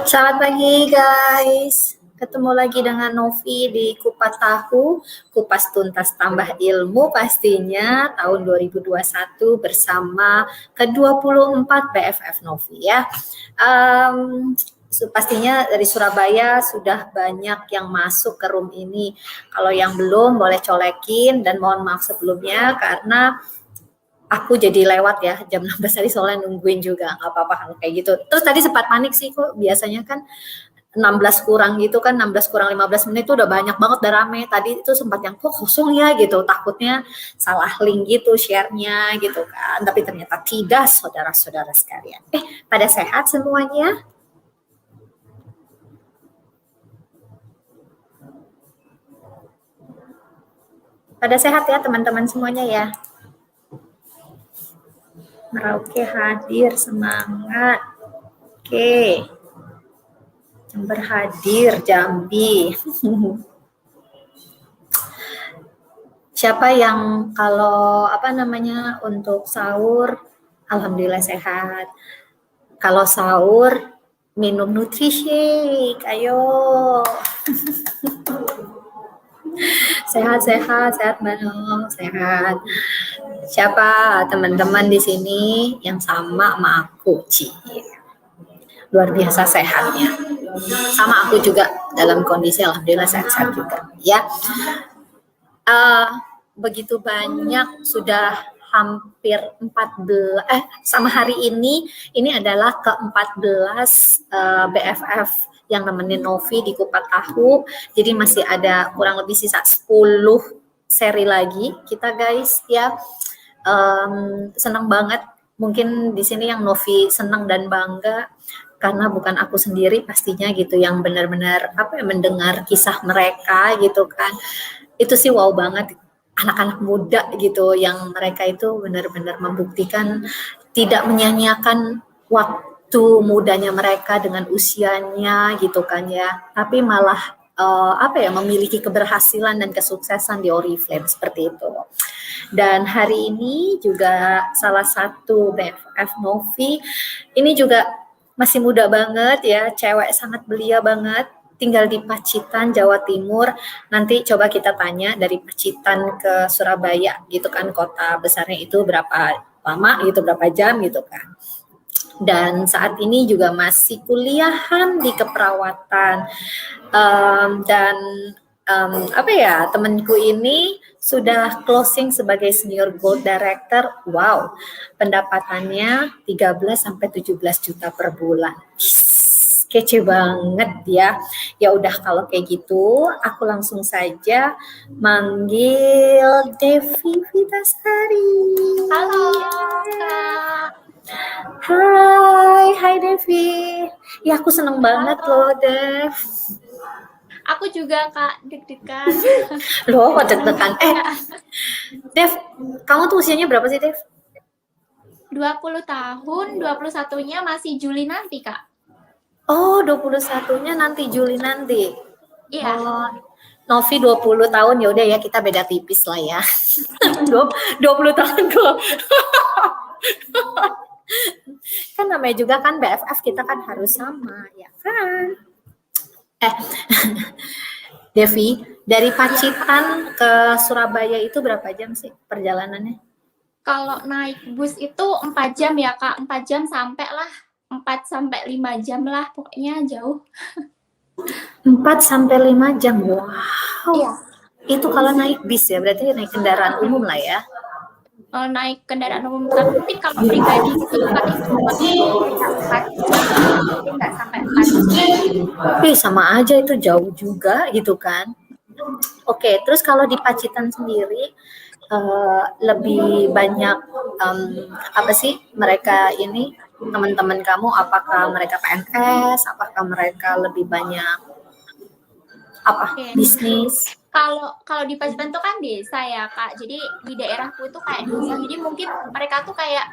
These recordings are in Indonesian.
Selamat pagi guys. Ketemu lagi dengan Novi di Kupas Tahu, kupas tuntas tambah ilmu pastinya tahun 2021 bersama ke-24 BFF Novi ya. Pastinya dari Surabaya sudah banyak yang masuk ke room ini. Kalau yang belum boleh colekin dan mohon maaf sebelumnya karena aku jadi lewat ya jam 16 tadi soalnya nungguin juga nggak apa-apa kalau kayak gitu. Terus tadi sempat panik sih kok biasanya kan 16 kurang gitu kan 16 kurang 15 menit itu udah banyak banget udah rame. Tadi itu sempat yang kok kosong ya gitu takutnya salah link gitu share-nya gitu kan. Tapi ternyata tidak saudara-saudara sekalian. Pada sehat semuanya? Pada sehat ya teman-teman semuanya ya. Merauke hadir, semangat. Oke. Jember hadir, Jambi. Siapa yang kalau untuk sahur, alhamdulillah sehat. Kalau sahur minum nutrisi, ayo. Sehat Bano, sehat. Siapa teman-teman di sini yang sama aku, Ci? Luar biasa sehatnya. Sama aku juga dalam kondisi alhamdulillah sehat-sehat juga, ya. Begitu banyak sudah hampir 14 sama hari ini adalah ke-14 BFF yang nemenin Novi di Kupas Tahu. Jadi masih ada kurang lebih sisa 10 seri lagi kita guys ya. Senang banget. Mungkin di sini yang Novi senang dan bangga karena bukan aku sendiri pastinya gitu yang benar-benar mendengar kisah mereka gitu kan. Itu sih wow banget, anak-anak muda gitu yang mereka itu benar-benar membuktikan tidak menyia-nyiakan waktu mudanya mereka dengan usianya gitu kan ya, tapi malah memiliki keberhasilan dan kesuksesan di Oriflame seperti itu. Dan hari ini juga salah satu BFF Novi ini juga masih muda banget ya, cewek sangat belia banget, tinggal di Pacitan, Jawa Timur. Nanti coba kita tanya dari Pacitan ke Surabaya gitu kan, kota besarnya itu berapa lama gitu, berapa jam gitu kan. Dan saat ini juga masih kuliahan di keperawatan. Temanku ini sudah closing sebagai senior gold director. Wow, pendapatannya 13-17 juta per bulan. Kece banget ya. Ya udah kalau kayak gitu, aku langsung saja manggil Devi Vitasari. Halo, Kak. Hai Devi. Ya aku seneng banget loh, Dev. Aku juga Kak, deg-degan. Loh, kok deg-degan? Dev, kamu tuh usianya berapa sih, Dev? 20 tahun, 21-nya masih Juli nanti, Kak. Oh, 21-nya nanti Juli nanti. Iya. Oh, Novi 20 tahun, ya udah ya kita beda tipis lah ya. 20 tahun kok. Kan namanya juga kan BFF kita kan harus sama, ya kan? Devi, dari Pacitan ke Surabaya itu berapa jam sih perjalanannya? Kalau naik bus itu 4 jam ya, Kak. 4 jam sampai lah. 4-5 jam lah, pokoknya jauh. 4-5 jam, wow. Iya. Itu kalau naik bis ya, berarti naik kendaraan umum lah ya? Kalau naik kendaraan umum, tapi kalau pribadi gitu, Kak, itu bisa 4 jam, tapi nggak sampai 4 jam. Sama aja itu jauh juga gitu kan. Oke, terus kalau di Pacitan sendiri lebih banyak apa sih mereka ini teman-teman kamu? Apakah mereka PNS? Apakah mereka lebih banyak bisnis? Kalau di Pacitan tuh kan desa ya Kak, jadi di daerahku itu kayak desa, jadi mungkin mereka tuh kayak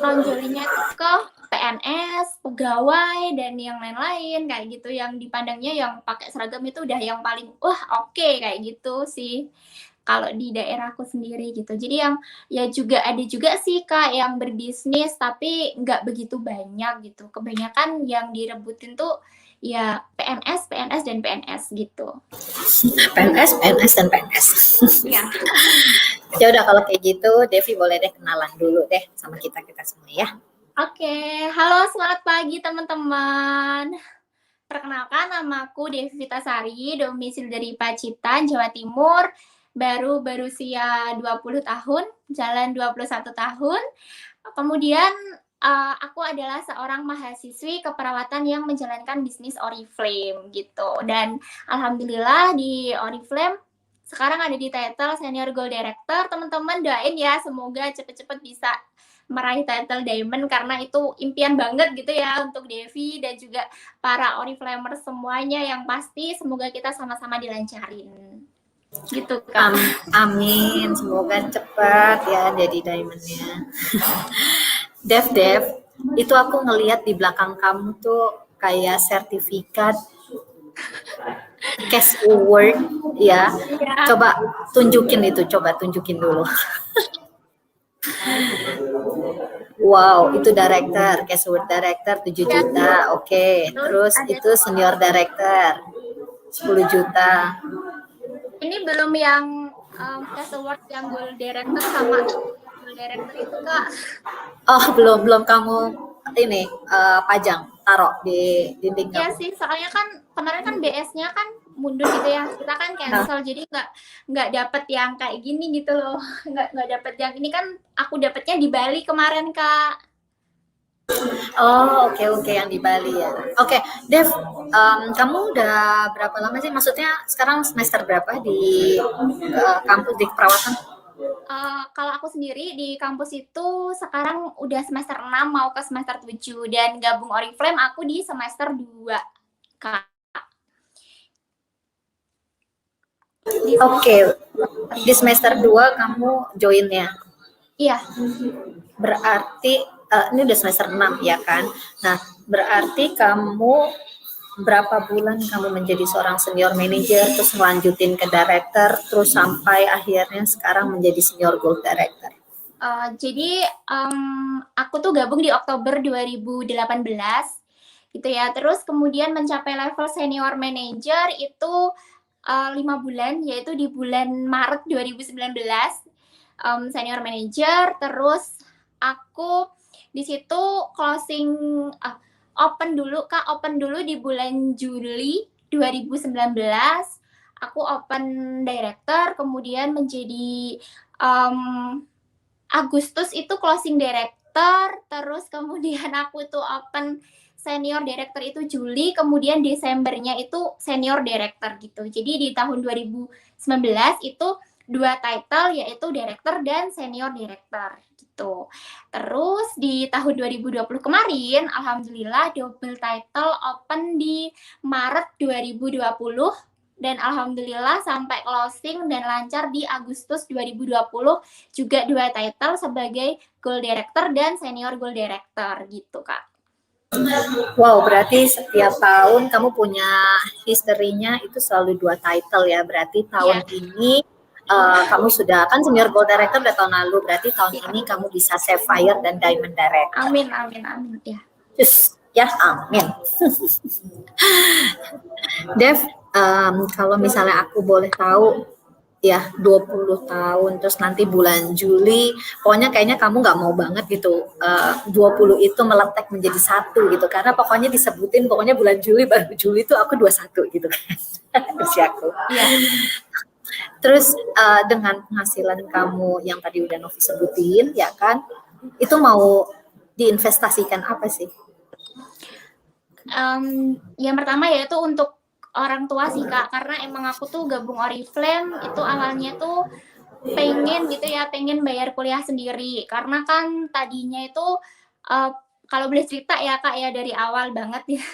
nonjolinnya ke PNS, pegawai dan yang lain-lain kayak gitu, yang dipandangnya yang pakai seragam itu udah yang paling oke kayak gitu sih. kalau di daerahku sendiri gitu. Jadi yang ya juga ada juga sih Kak yang berbisnis tapi nggak begitu banyak gitu. Kebanyakan yang direbutin tuh ya PNS, PNS dan PNS gitu. PNS, PNS, dan PNS. Iya. Ya udah kalau kayak gitu, Devi boleh deh kenalan dulu deh sama kita semua ya. Oke, halo selamat pagi teman-teman. Perkenalkan, namaku Devi Vitasari, domisili dari Pacitan, Jawa Timur, baru berusia 20 tahun, jalan 21 tahun. Kemudian aku adalah seorang mahasiswi keperawatan yang menjalankan bisnis Oriflame gitu. Dan alhamdulillah di Oriflame sekarang ada di title Senior Gold Director. Teman-teman doain ya, semoga cepet-cepet bisa meraih title Diamond karena itu impian banget gitu ya untuk Devi dan juga para Oriflamers semuanya, yang pasti semoga kita sama-sama dilancarin gitu Kak. Amin, semoga cepat ya jadi diamondnya. Dev, itu aku ngelihat di belakang kamu tuh kayak sertifikat cash award ya. Coba tunjukin dulu. Wow, itu director, cash award director 7 juta. Oke. Terus itu senior director 10 juta. Ini belum yang cash award yang gold director sama gold director itu Kak. Oh, belum kamu ini pajang, taruh di dinding kamu. Iya sih, soalnya kan kemarin kan BS-nya kan mundur gitu ya, kita kan cancel, jadi nggak dapet yang kayak gini gitu loh, nggak dapet yang ini kan aku dapetnya di Bali kemarin Kak. Oh, oke, yang di Bali ya. Oke, Dev, kamu udah berapa lama sih? Maksudnya sekarang semester berapa di kampus di keperawatan? Kalau aku sendiri di kampus itu sekarang udah semester 6 mau ke semester 7 dan gabung Oriflame aku di semester 2 Kak. Oke, di semester 2 kamu join ya? Iya. Berarti ini udah semester 6 ya kan? Nah, berarti kamu berapa bulan kamu menjadi seorang senior manager, terus melanjutin ke director, terus sampai akhirnya sekarang menjadi senior gold director? Jadi aku tuh gabung di Oktober 2018 gitu ya. Terus kemudian mencapai level senior manager itu 5 bulan, yaitu di bulan Maret 2019 senior manager. Terus aku di situ closing open dulu di bulan Juli 2019. Aku open director, kemudian menjadi Agustus itu closing director, terus kemudian aku tuh open senior director itu Juli, kemudian Desembernya itu senior director gitu. Jadi di tahun 2019 itu 2 title, yaitu director dan senior director gitu. Terus di tahun 2020 kemarin, alhamdulillah double title open di Maret 2020 dan alhamdulillah sampai closing dan lancar di Agustus 2020 juga 2 title sebagai gold director dan senior gold director gitu Kak. Wow, berarti setiap tahun kamu punya historinya itu selalu 2 title ya. Berarti tahun ini kamu sudah kan senior gold director udah tahun lalu, berarti tahun ini kamu bisa sapphire dan diamond director. Amin ya. Yes, ya amin. Dev, kalau misalnya aku boleh tahu ya 20 tahun terus nanti bulan Juli, pokoknya kayaknya kamu nggak mau banget gitu 20 itu meletek menjadi 1 gitu, karena pokoknya disebutin pokoknya bulan Juli, baru Juli itu aku 21 gitu kan usiaku. Terus dengan penghasilan kamu yang tadi udah Novi sebutin ya kan, itu mau diinvestasikan apa sih? Yang pertama yaitu untuk orang tua sih Kak, karena emang aku tuh gabung Oriflame itu awalnya tuh pengen bayar kuliah sendiri, karena kan tadinya itu kalau boleh cerita ya Kak ya dari awal banget ya,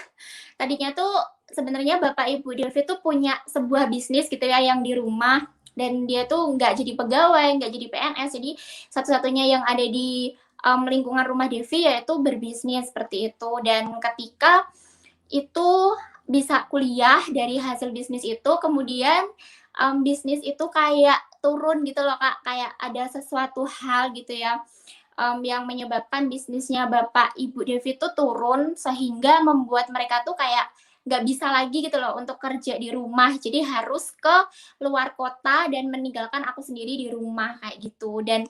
tadinya tuh sebenarnya Bapak Ibu Devi tuh punya sebuah bisnis gitu ya yang di rumah, dan dia tuh nggak jadi pegawai, nggak jadi PNS, jadi satu-satunya yang ada di lingkungan rumah Devi yaitu berbisnis seperti itu. Dan ketika itu bisa kuliah dari hasil bisnis itu, kemudian bisnis itu kayak turun gitu loh Kak, kayak ada sesuatu hal gitu ya, yang menyebabkan bisnisnya Bapak Ibu Devi tuh turun, sehingga membuat mereka tuh kayak nggak bisa lagi gitu loh untuk kerja di rumah. Jadi harus ke luar kota dan meninggalkan aku sendiri di rumah kayak gitu. Dan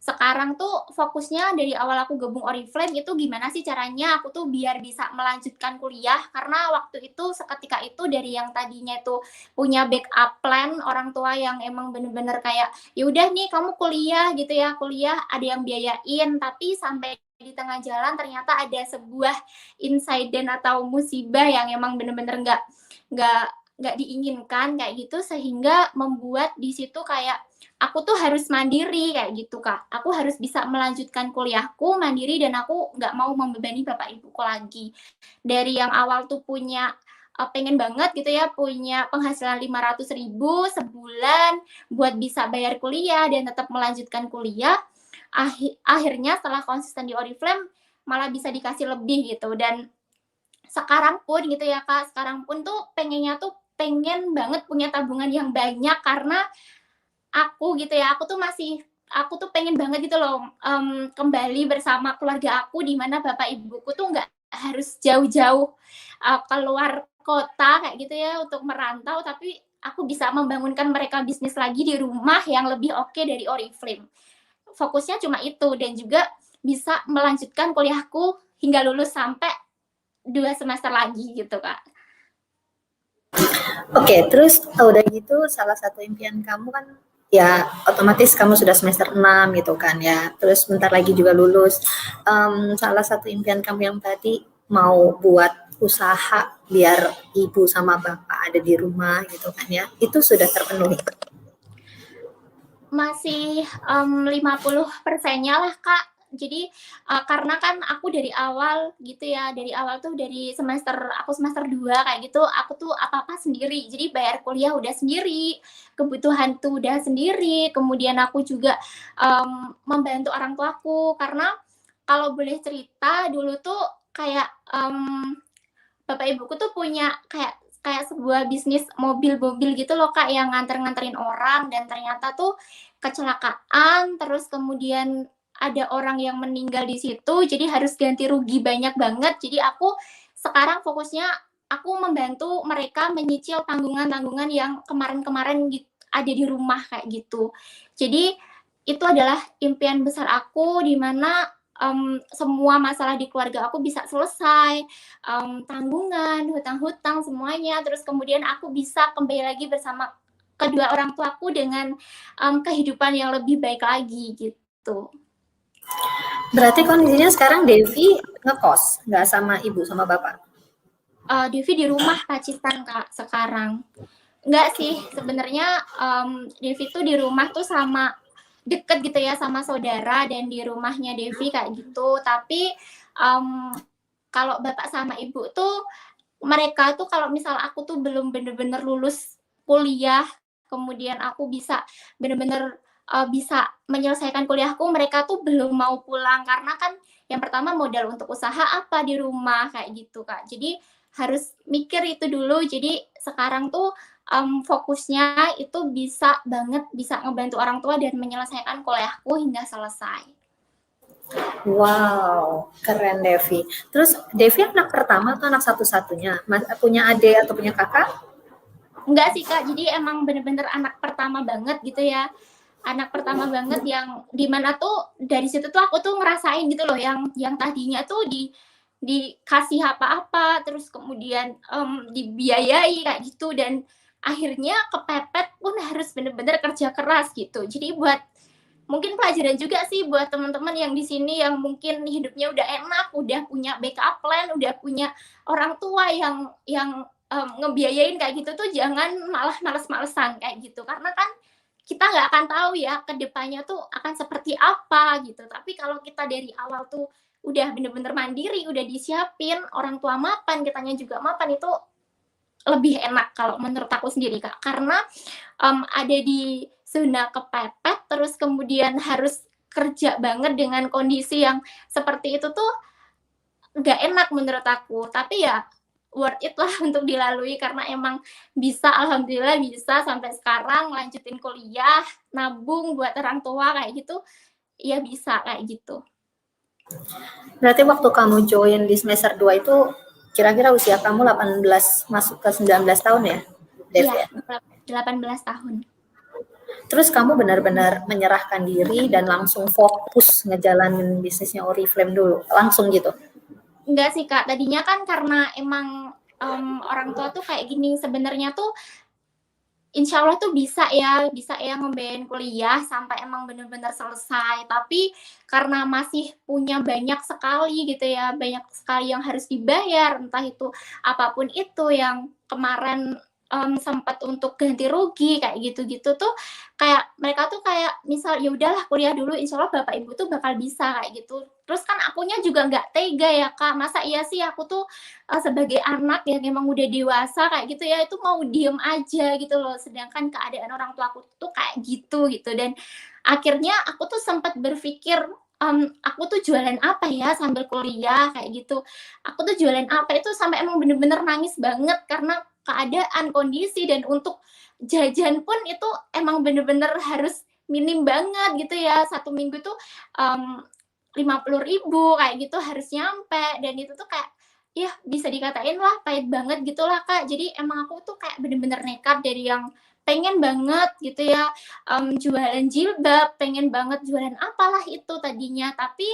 sekarang tuh fokusnya dari awal aku gabung Oriflame itu gimana sih caranya aku tuh biar bisa melanjutkan kuliah, karena waktu itu seketika itu dari yang tadinya itu punya backup plan orang tua yang emang bener-bener kayak ya udah nih kamu kuliah gitu ya, kuliah ada yang biayain, tapi sampai di tengah jalan ternyata ada sebuah insiden atau musibah yang emang bener-bener nggak nggak diinginkan kayak gitu, sehingga membuat di situ kayak aku tuh harus mandiri kayak gitu Kak. Aku harus bisa melanjutkan kuliahku mandiri dan aku nggak mau membebani bapak ibuku lagi. Dari yang awal tuh punya pengen banget gitu ya punya penghasilan 500.000 sebulan buat bisa bayar kuliah dan tetap melanjutkan kuliah. Akhirnya setelah konsisten di Oriflame malah bisa dikasih lebih gitu. Dan sekarang pun gitu ya Kak, sekarang pun tuh pengennya tuh pengen banget punya tabungan yang banyak, karena aku gitu ya, aku tuh pengen banget gitu loh, kembali bersama keluarga aku di mana bapak ibuku tuh nggak harus jauh-jauh, keluar kota kayak gitu ya untuk merantau, tapi aku bisa membangunkan mereka bisnis lagi di rumah yang lebih oke dari Oriflame. Fokusnya cuma itu dan juga bisa melanjutkan kuliahku hingga lulus sampai 2 semester lagi gitu, Kak. Oke, terus udah gitu salah satu impian kamu kan ya otomatis kamu sudah semester 6 gitu kan ya. Terus bentar lagi juga lulus. Salah satu impian kamu yang tadi mau buat usaha biar ibu sama bapak ada di rumah gitu kan ya. Itu sudah terpenuhi. Masih 50%-nya lah Kak. Jadi karena kan aku dari awal gitu ya, dari awal tuh dari aku semester 2 kayak gitu, aku tuh apa-apa sendiri. Jadi bayar kuliah udah sendiri, kebutuhan tuh udah sendiri, kemudian aku juga membantu orang tuaku, karena kalau boleh cerita dulu tuh kayak bapak ibuku tuh punya kayak kayak sebuah bisnis mobil-mobil gitu loh Kak, yang nganter-nganterin orang, dan ternyata tuh kecelakaan, terus kemudian ada orang yang meninggal di situ, jadi harus ganti rugi banyak banget. Jadi aku sekarang fokusnya aku membantu mereka menyicil tanggungan-tanggungan yang kemarin-kemarin ada di rumah kayak gitu. Jadi itu adalah impian besar aku di mana semua masalah di keluarga aku bisa selesai, tanggungan, hutang-hutang semuanya, terus kemudian aku bisa kembali lagi bersama kedua orang tuaku dengan kehidupan yang lebih baik lagi gitu. Berarti kondisinya sekarang Devi ngekos, nggak sama ibu sama bapak? Devi di rumah Pacitan Kak sekarang. Enggak sih, sebenarnya Devi tuh di rumah tuh sama deket gitu ya sama saudara dan di rumahnya Devi kayak gitu. Tapi kalau bapak sama ibu tuh mereka tuh kalau misal aku tuh belum bener-bener lulus kuliah, kemudian aku bisa bener-bener bisa menyelesaikan kuliahku, mereka tuh belum mau pulang karena kan yang pertama modal untuk usaha apa di rumah kayak gitu Kak. Jadi harus mikir itu dulu. Jadi sekarang tuh fokusnya itu bisa banget bisa ngebantu orang tua dan menyelesaikan kuliahku hingga selesai. Wow, keren Devi. Terus Devi anak pertama atau anak satu-satunya? Punya adik atau punya kakak? Enggak sih Kak, jadi emang bener-bener anak pertama banget gitu ya. Anak pertama banget yang dimana tuh dari situ tuh aku tuh ngerasain gitu loh yang tadinya tuh dikasih apa-apa, terus kemudian dibiayai kayak gitu, dan akhirnya kepepet pun harus bener-bener kerja keras gitu. Jadi buat mungkin pelajaran juga sih buat teman-teman yang di sini yang mungkin hidupnya udah enak, udah punya backup plan, udah punya orang tua yang ngebiayain kayak gitu tuh jangan malah males-malesan kayak gitu. Karena kan kita nggak akan tahu ya ke depannya tuh akan seperti apa gitu. Tapi kalau kita dari awal tuh udah bener-bener mandiri, udah disiapin, orang tua mapan, kitanya juga mapan, itu lebih enak kalau menurut aku sendiri Kak. Karena ada di zona kepepet, terus kemudian harus kerja banget dengan kondisi yang seperti itu tuh nggak enak menurut aku. Tapi ya worth it lah untuk dilalui, karena emang bisa, alhamdulillah bisa sampai sekarang lanjutin kuliah, nabung buat orang tua kayak gitu, ya bisa kayak gitu. Berarti waktu kamu join di semester 2 itu kira-kira usia kamu 18 masuk ke 19 tahun ya, Dev Iya, ya? 18 tahun. Terus kamu benar-benar menyerahkan diri dan langsung fokus ngejalanin bisnisnya Oriflame dulu, langsung gitu? Enggak sih Kak, tadinya kan karena emang orang tua tuh kayak gini, sebenarnya tuh insya Allah tuh bisa ya ngebiayain kuliah sampai emang bener-bener selesai. Tapi karena masih punya banyak sekali gitu ya, banyak sekali yang harus dibayar, entah itu apapun itu yang kemarin sempat untuk ganti rugi kayak gitu-gitu tuh, kayak mereka tuh kayak misal ya udahlah kuliah dulu, insya Allah bapak ibu tuh bakal bisa kayak gitu. Terus kan akunya juga nggak tega ya Kak, masa iya sih aku tuh sebagai anak yang emang udah dewasa kayak gitu ya, itu mau diem aja gitu loh, sedangkan keadaan orang tua aku tuh kayak gitu dan akhirnya aku tuh sempat berpikir, aku tuh jualan apa ya sambil kuliah kayak gitu, aku tuh jualan apa, itu sampai emang bener-bener nangis banget karena keadaan, kondisi, dan untuk jajan pun itu emang bener-bener harus minim banget gitu ya, 1 minggu tuh 50.000 kayak gitu harus nyampe, dan itu tuh kayak ya bisa dikatain lah pahit banget gitulah Kak. Jadi emang aku tuh kayak bener-bener nekat dari yang pengen banget gitu ya jualan jilbab, pengen banget jualan apalah itu tadinya, tapi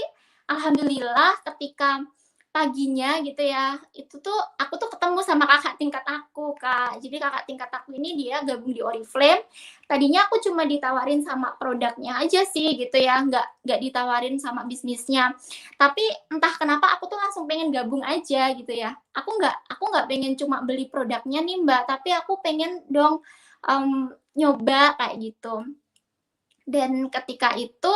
alhamdulillah ketika paginya gitu ya, itu tuh aku tuh ketemu sama kakak tingkat aku Kak. Jadi kakak tingkat aku ini dia gabung di Oriflame. Tadinya aku cuma ditawarin sama produknya aja sih gitu ya, nggak ditawarin sama bisnisnya. Tapi entah kenapa aku tuh langsung pengen gabung aja gitu ya. Aku nggak pengen cuma beli produknya nih Mbak, tapi aku pengen dong nyoba kayak gitu. Dan ketika itu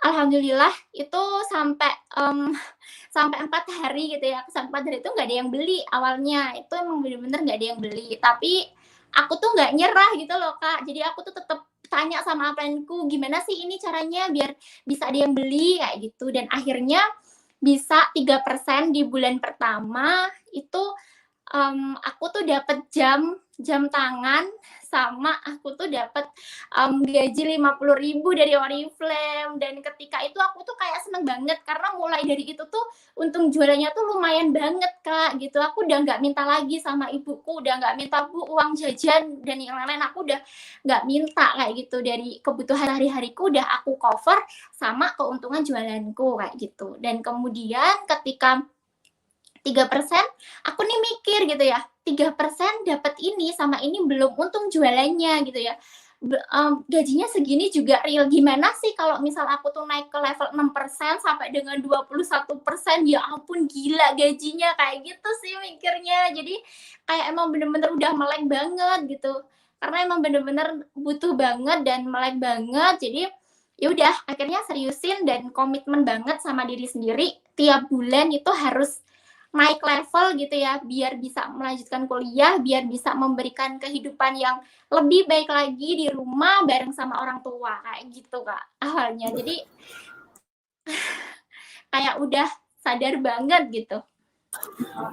alhamdulillah itu sampai 4 hari gitu ya, sampai 4 hari itu nggak ada yang beli awalnya, itu emang bener-bener nggak ada yang beli, tapi aku tuh nggak nyerah gitu loh Kak, jadi aku tuh tetap tanya sama upline-ku, gimana sih ini caranya biar bisa ada yang beli kayak gitu, dan akhirnya bisa 3% di bulan pertama itu aku tuh dapat jam tangan, sama aku tuh dapat gaji 50.000 dari Oriflame, dan ketika itu aku tuh kayak seneng banget karena mulai dari itu tuh untung jualannya tuh lumayan banget Kak gitu. Aku udah nggak minta lagi sama ibuku, udah nggak minta Bu uang jajan dan yang lain-lain, aku udah nggak minta kayak gitu, dari kebutuhan hari-hariku udah aku cover sama keuntungan jualanku kayak gitu. Dan kemudian ketika 3%, aku nih mikir gitu ya, 3% dapat ini sama ini belum untung jualannya gitu ya. Gajinya segini juga real, gimana sih kalau misal aku tuh naik ke level 6% sampai dengan 21%, ya ampun gila gajinya, kayak gitu sih mikirnya. Jadi kayak emang bener-bener udah melek banget gitu. Karena emang bener-bener butuh banget dan melek banget. Jadi ya udah akhirnya seriusin dan komitmen banget sama diri sendiri, tiap bulan itu harus naik level gitu ya, biar bisa melanjutkan kuliah, biar bisa memberikan kehidupan yang lebih baik lagi di rumah bareng sama orang tua kayak gitu Kak awalnya. Jadi kayak udah sadar banget gitu.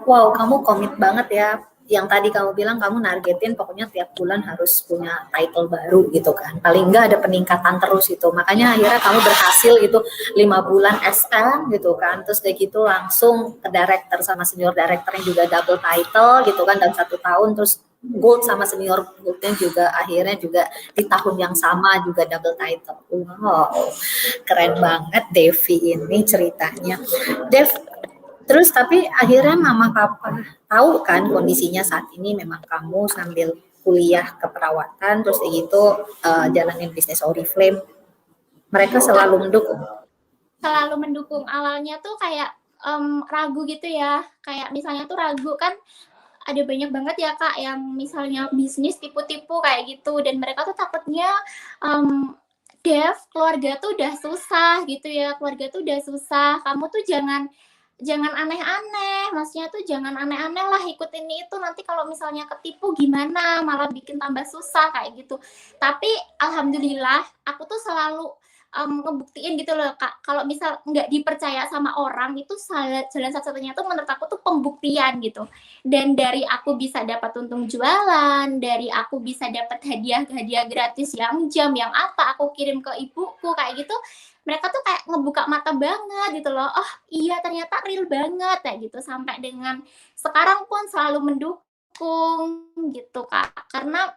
Wow, kamu komit banget ya. Yang tadi kamu bilang kamu nargetin pokoknya tiap bulan harus punya title baru gitu kan. Paling enggak ada peningkatan terus itu. Makanya akhirnya kamu berhasil gitu 5 bulan SM gitu kan. Terus dari gitu langsung ke director sama senior director yang juga double title gitu kan dalam 1 tahun. Terus gold sama senior goldnya juga akhirnya juga di tahun yang sama juga double title. Wow, keren banget Devi ini ceritanya. Dev, terus tapi akhirnya mama papa tahu kan kondisinya saat ini memang kamu sambil kuliah keperawatan terus gitu jalanin bisnis Oriflame. Mereka selalu mendukung. Selalu mendukung. Awalnya tuh kayak ragu gitu ya. Kayak misalnya tuh ragu kan, ada banyak banget ya Kak yang misalnya bisnis tipu-tipu kayak gitu, dan mereka tuh takutnya Dev, keluarga tuh udah susah gitu ya, keluarga tuh udah susah, kamu tuh jangan jangan aneh-aneh, maksudnya tuh jangan aneh-aneh lah ikutin itu, nanti kalau misalnya ketipu gimana, malah bikin tambah susah kayak gitu. Tapi alhamdulillah aku tuh selalu ngebuktiin gitu loh Kak, kalau misal nggak dipercaya sama orang itu jalan satu-satunya tuh menurut aku tuh pembuktian gitu. Dan dari aku bisa dapat untung jualan, dari aku bisa dapat hadiah-hadiah gratis yang jam, yang apa aku kirim ke ibuku kayak gitu, mereka tuh kayak ngebuka mata banget gitu loh. Oh iya ternyata real banget kayak gitu, sampai dengan sekarang pun selalu mendukung gitu Kak. Karena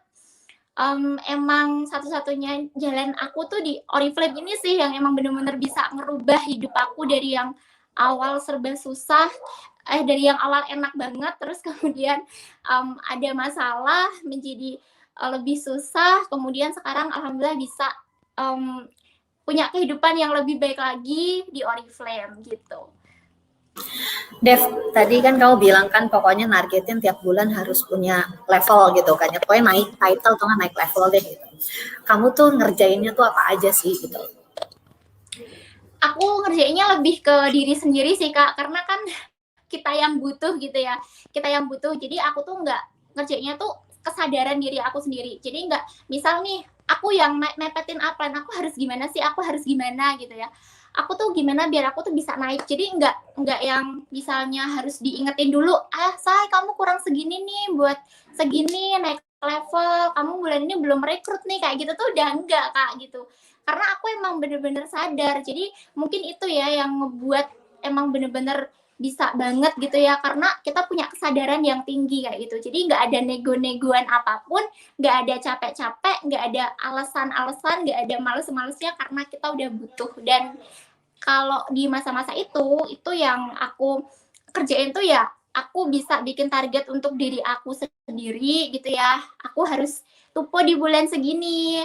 emang satu-satunya jalan aku tuh di Oriflame ini sih yang emang bener-bener bisa ngerubah hidup aku dari yang awal serba susah, dari yang awal enak banget, terus kemudian ada masalah menjadi lebih susah, kemudian sekarang alhamdulillah bisa punya kehidupan yang lebih baik lagi di Oriflame gitu. Dev, tadi kan kamu bilang kan pokoknya nargetin tiap bulan harus punya level gitu kan ya, pokoknya naik title atau naik level deh gitu. Kamu tuh ngerjainnya tuh apa aja sih gitu? Aku ngerjainnya lebih ke diri sendiri sih Kak, karena kan kita yang butuh gitu ya, kita yang butuh. Jadi aku tuh nggak ngerjainnya tuh kesadaran diri aku sendiri. Jadi nggak, misal nih aku yang mepetin upline, aku harus gimana sih, aku harus gimana gitu ya. Aku tuh gimana biar aku tuh bisa naik. Jadi nggak yang misalnya harus diingetin dulu, say kamu kurang segini nih buat segini naik level, kamu bulan ini belum rekrut nih, kayak gitu tuh udah enggak Kak gitu. Karena aku emang bener-bener sadar. Jadi mungkin itu ya yang ngebuat emang bener-bener bisa banget gitu ya, karena kita punya kesadaran yang tinggi kayak gitu. Jadi nggak ada nego-negoan apapun, nggak ada capek-capek, nggak ada alasan-alasan, nggak ada males-malesnya, karena kita udah butuh. Dan kalau di masa-masa itu yang aku kerjain tuh ya, aku bisa bikin target untuk diri aku sendiri gitu ya. Aku harus tupo di bulan segini,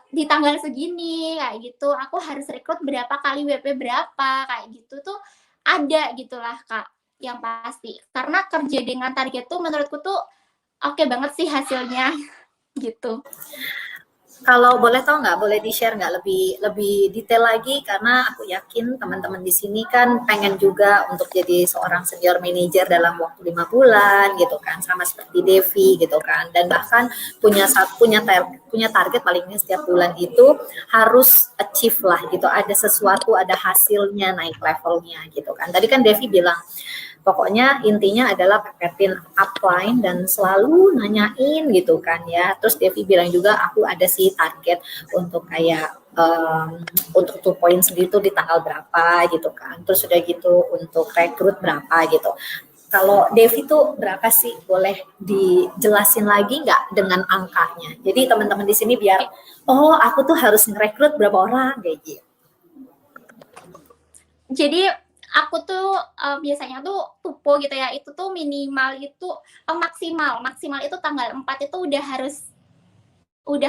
di tanggal segini kayak gitu. Aku harus rekrut berapa kali WP berapa kayak gitu tuh ada gitulah Kak, yang pasti. Karena kerja dengan target tuh menurutku tuh oke banget sih hasilnya gitu. Kalau boleh tahu nggak, boleh di-share nggak lebih detail lagi, karena aku yakin teman-teman di sini kan pengen juga untuk jadi seorang senior manager dalam waktu 5 bulan gitu kan, sama seperti Devi gitu kan, dan bahkan punya target palingnya setiap bulan itu harus achieve lah gitu, ada sesuatu, ada hasilnya, naik levelnya gitu kan. Tadi kan Devi bilang pokoknya intinya adalah pepetin upline dan selalu nanyain gitu kan ya. Terus Devi bilang juga aku ada sih target untuk kayak untuk 2 point sendiri tuh di tanggal berapa gitu kan. Terus udah gitu untuk rekrut berapa gitu. Kalau Devi tuh berapa sih? Boleh dijelasin lagi nggak dengan angkanya? Jadi teman-teman di sini biar, oh aku tuh harus ngerekrut berapa orang kayak gitu. Jadi aku tuh biasanya tuh tupo gitu ya, itu tuh minimal itu maksimal itu tanggal 4 itu udah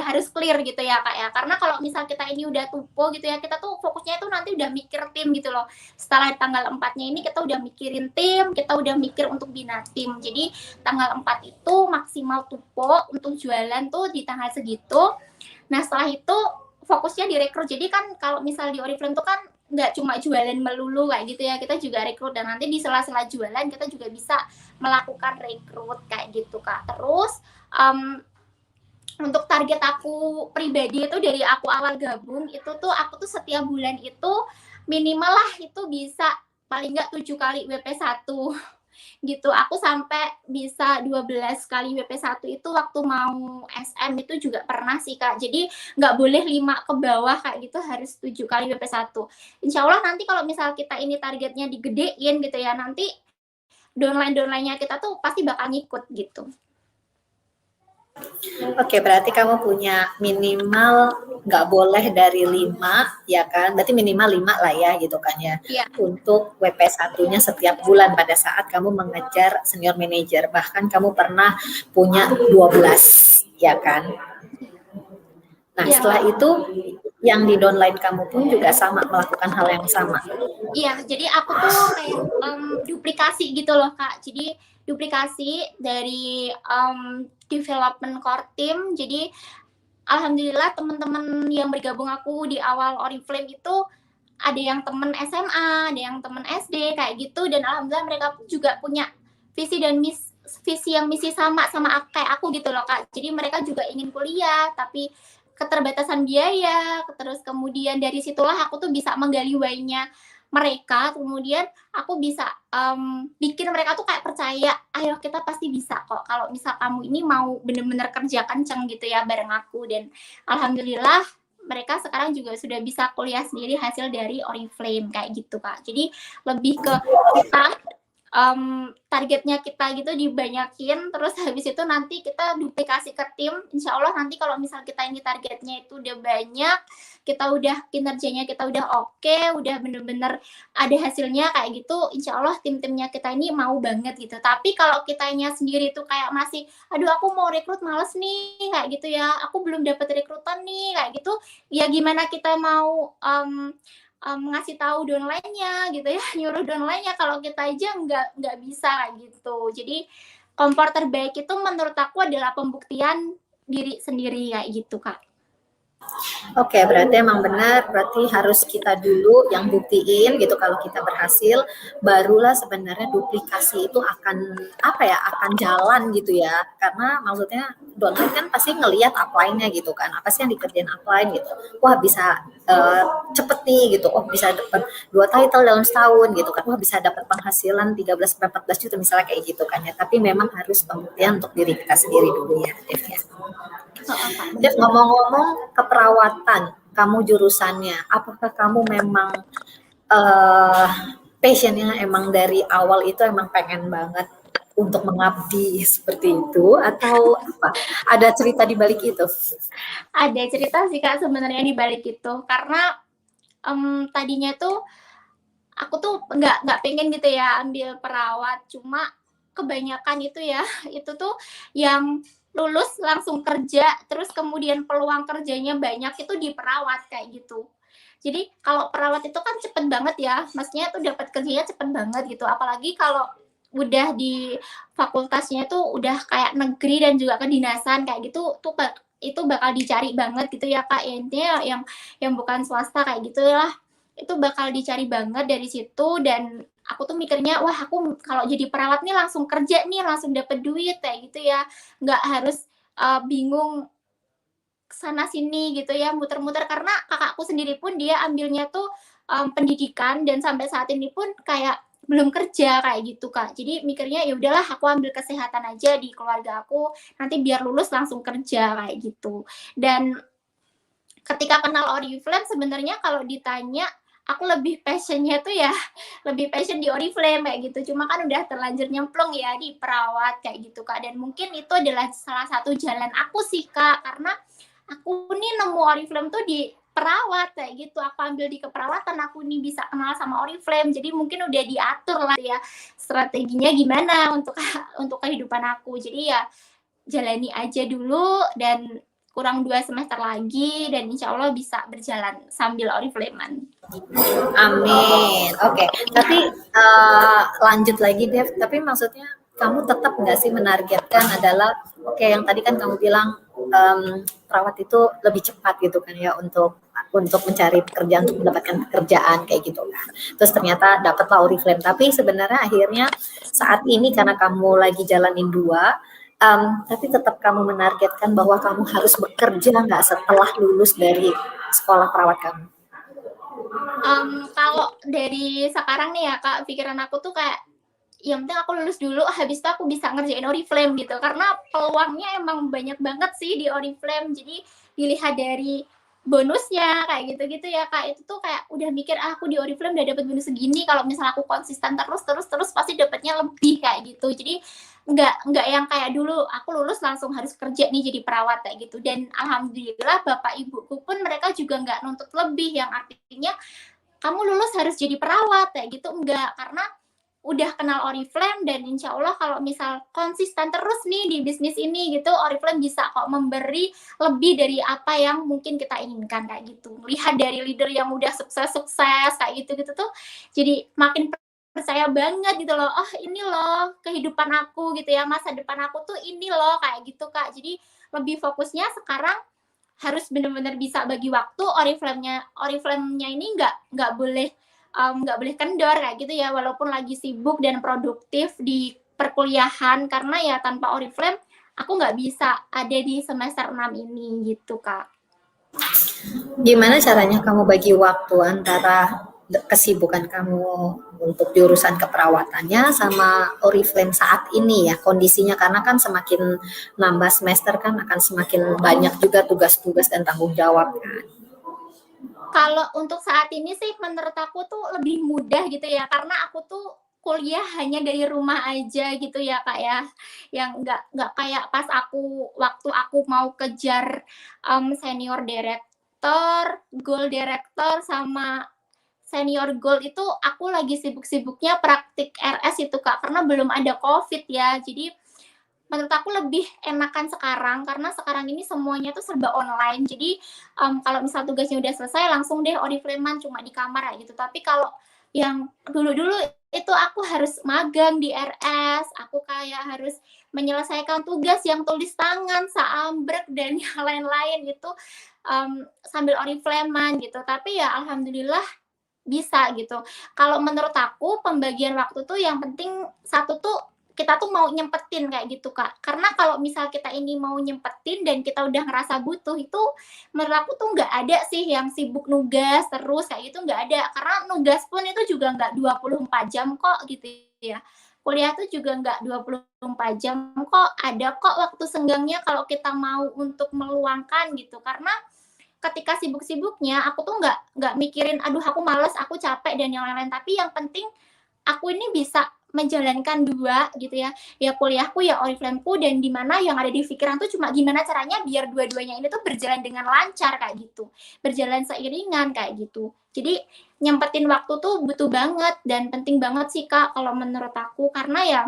harus clear gitu ya Kak ya. Karena kalau misal kita ini udah tupo gitu ya, kita tuh fokusnya itu nanti udah mikir tim gitu loh. Setelah tanggal 4-nya ini kita udah mikirin tim, kita udah mikir untuk bina tim. Jadi tanggal 4 itu maksimal tupo untuk jualan tuh di tanggal segitu. Nah setelah itu fokusnya di rekrut. Jadi kan kalau misal di Oriflame tuh kan nggak cuma jualan melulu kayak gitu ya, kita juga rekrut, dan nanti di sela-sela jualan kita juga bisa melakukan rekrut kayak gitu Kak. Terus untuk target aku pribadi itu dari aku awal gabung itu tuh aku tuh setiap bulan itu minimal lah itu bisa paling nggak 7 kali WP1 gitu. Aku sampai bisa 12 kali WP1 itu waktu mau SM itu juga pernah sih Kak. Jadi nggak boleh 5 ke bawah kayak gitu, harus 7 kali WP1. Insya Allah nanti kalau misal kita ini targetnya digedein gitu ya, nanti downline-downline-nya kita tuh pasti bakal ngikut gitu. Oke, berarti kamu punya minimal nggak boleh dari 5, ya kan? Berarti minimal 5 lah ya, gitu kan ya. Iya. Untuk WP1-nya setiap bulan pada saat kamu mengejar senior manager. Bahkan kamu pernah punya 12, ya kan? Nah, Ya. setelah itu yang di downline kamu pun juga sama, melakukan hal yang sama. Iya, jadi aku tuh kayak duplikasi gitu loh Kak. Jadi duplikasi dari development core team. Jadi alhamdulillah teman-teman yang bergabung aku di awal Oriflame itu ada yang temen SMA, ada yang temen SD kayak gitu, dan alhamdulillah mereka juga punya visi dan misi sama kayak aku gitu loh Kak. Jadi mereka juga ingin kuliah, tapi keterbatasan biaya, terus kemudian dari situlah aku tuh bisa menggali why-nya mereka, kemudian aku bisa bikin mereka tuh kayak percaya, ayo kita pasti bisa kok kalau misal kamu ini mau bener-bener kerja kenceng gitu ya bareng aku. Dan alhamdulillah mereka sekarang juga sudah bisa kuliah sendiri hasil dari Oriflame kayak gitu Kak. Jadi lebih ke kita targetnya kita gitu dibanyakin, terus habis itu nanti kita duplikasi ke tim. Insya Allah nanti kalau misal kita ini targetnya itu udah banyak, kita udah kinerjanya kita udah oke, udah bener-bener ada hasilnya kayak gitu, insya Allah tim-timnya kita ini mau banget gitu. Tapi kalau kitanya sendiri tuh kayak masih, aduh aku mau rekrut males nih kayak gitu ya, aku belum dapet rekrutan nih kayak gitu, ya gimana kita mau ngasih tahu downline-nya gitu ya, nyuruh downline-nya kalau kita aja nggak bisa kayak gitu. Jadi kompor terbaik itu menurut aku adalah pembuktian diri sendiri kayak gitu Kak. Oke, berarti emang benar, berarti harus kita dulu yang buktiin gitu kalau kita berhasil, barulah sebenarnya duplikasi itu akan apa ya, akan jalan gitu ya. Karena maksudnya downline kan pasti ngelihat upline-nya gitu kan, apa sih yang dikerjain upline gitu. Wah bisa cepet nih gitu, oh bisa dapat 2 title dalam setahun gitu kan, wah bisa dapat penghasilan 13-14 juta misalnya kayak gitu kan ya. Tapi memang harus pembuktian untuk diri kita sendiri dulu ya, Dev ya. Dev, ngomong-ngomong keperawatan, kamu jurusannya, apakah kamu memang passionnya emang dari awal itu emang pengen banget untuk mengabdi seperti itu, atau apa? Ada cerita di balik itu? Ada cerita sih Kak sebenarnya di balik itu, karena tadinya tuh aku tuh nggak pengen gitu ya ambil perawat, cuma kebanyakan itu ya itu tuh yang lulus langsung kerja, terus kemudian peluang kerjanya banyak itu di perawat kayak gitu. Jadi kalau perawat itu kan cepet banget ya, maksudnya tuh dapat kerjanya cepet banget gitu. Apalagi kalau udah di fakultasnya tuh udah kayak negeri dan juga kedinasan kayak gitu tuh itu bakal dicari banget gitu ya Kak. Ya, intinya yang bukan swasta kayak gitu lah. Itu bakal dicari banget dari situ. Dan aku tuh mikirnya, wah aku kalau jadi perawat nih langsung kerja nih, langsung dapet duit kayak gitu ya, nggak harus bingung sana sini gitu ya, muter-muter. Karena kakakku sendiri pun dia ambilnya tuh pendidikan dan sampai saat ini pun kayak belum kerja kayak gitu Kak. Jadi mikirnya ya udahlah aku ambil kesehatan aja di keluarga aku, nanti biar lulus langsung kerja kayak gitu. Dan ketika kenal Oriflame sebenarnya kalau ditanya aku lebih passionnya tuh ya lebih passion di Oriflame kayak gitu. Cuma kan udah terlanjur nyemplung ya di perawat kayak gitu Kak. Dan mungkin itu adalah salah satu jalan aku sih Kak, karena aku nih nemu Oriflame tuh di perawat kayak gitu. Aku ambil di keperawatan, aku nih bisa kenal sama Oriflame. Jadi mungkin udah diatur lah ya strateginya gimana untuk kehidupan aku. Jadi ya jalani aja dulu, dan kurang 2 semester lagi dan insya Allah bisa berjalan sambil Oriflame-an. Amin. Oke, tapi lanjut lagi Dev, tapi maksudnya kamu tetap nggak sih menargetkan adalah, oke yang tadi kan kamu bilang perawat itu lebih cepat gitu kan ya untuk mencari pekerjaan, untuk mendapatkan pekerjaan kayak gitu kan. Terus ternyata dapatlah Oriflame, tapi sebenarnya akhirnya saat ini karena kamu lagi jalanin dua, tapi tetap kamu menargetkan bahwa kamu harus bekerja nggak setelah lulus dari sekolah perawat kamu? Kalau dari sekarang nih ya Kak, pikiran aku tuh kayak yang penting aku lulus dulu, habis itu aku bisa ngerjain Oriflame gitu. Karena peluangnya emang banyak banget sih di Oriflame. Jadi dilihat dari bonusnya kayak gitu-gitu ya Kak. Itu tuh kayak udah mikir aku di Oriflame udah dapat bonus segini, kalau misalnya aku konsisten terus pasti dapatnya lebih kayak gitu. Jadi nggak yang kayak dulu aku lulus langsung harus kerja nih jadi perawat kayak gitu. Dan alhamdulillah bapak ibuku pun mereka juga nggak nuntut lebih, yang artinya kamu lulus harus jadi perawat kayak gitu, enggak. Karena udah kenal Oriflame dan insya Allah kalau misal konsisten terus nih di bisnis ini gitu, Oriflame bisa kok memberi lebih dari apa yang mungkin kita inginkan kayak gitu. Lihat dari leader yang udah sukses kayak gitu-gitu tuh jadi makin percaya banget gitu loh. Oh ini loh kehidupan aku gitu ya, masa depan aku tuh ini loh kayak gitu Kak. Jadi lebih fokusnya sekarang harus benar-benar bisa bagi waktu. Oriflame-nya ini nggak boleh kendor kayak gitu ya, walaupun lagi sibuk dan produktif di perkuliahan, karena ya tanpa Oriflame aku nggak bisa ada di semester 6 ini gitu Kak. Gimana caranya kamu bagi waktu antara kesibukan kamu untuk jurusan keperawatannya sama Oriflame saat ini ya kondisinya, karena kan semakin nambah semester kan akan semakin banyak juga tugas-tugas dan tanggung jawab kan. Kalau untuk saat ini sih menurut aku tuh lebih mudah gitu ya, karena aku tuh kuliah hanya dari rumah aja gitu ya Kak ya, yang nggak kayak pas waktu aku mau kejar senior director, goal director sama senior goal itu aku lagi sibuk-sibuknya praktik RS itu Kak, karena belum ada COVID ya. Jadi menurut aku lebih enakan sekarang karena sekarang ini semuanya tuh serba online. Jadi kalau misal tugasnya udah selesai langsung deh Oriflame cuma di kamar gitu. Tapi kalau yang dulu-dulu itu aku harus magang di RS, aku kayak harus menyelesaikan tugas yang tulis tangan, seambrek dan yang lain-lain itu sambil Oriflame gitu. Tapi ya alhamdulillah bisa gitu. Kalau menurut aku pembagian waktu tuh yang penting satu tuh kita tuh mau nyempetin kayak gitu Kak. Karena kalau misal kita ini mau nyempetin dan kita udah ngerasa butuh itu menurut aku tuh nggak ada sih yang sibuk nugas terus kayak gitu nggak ada. Karena nugas pun itu juga nggak 24 jam kok gitu ya. Kuliah tuh juga nggak 24 jam kok. Ada kok waktu senggangnya kalau kita mau untuk meluangkan gitu. Karena ketika sibuk-sibuknya aku tuh nggak mikirin aduh aku males aku capek dan yang lain-lain tapi yang penting aku ini bisa menjalankan dua gitu ya kuliahku ya Oriflameku dan dimana yang ada di pikiran tuh cuma gimana caranya biar dua-duanya ini tuh berjalan dengan lancar kayak gitu berjalan seiringan kayak gitu jadi nyempetin waktu tuh butuh banget dan penting banget sih Kak kalau menurut aku karena ya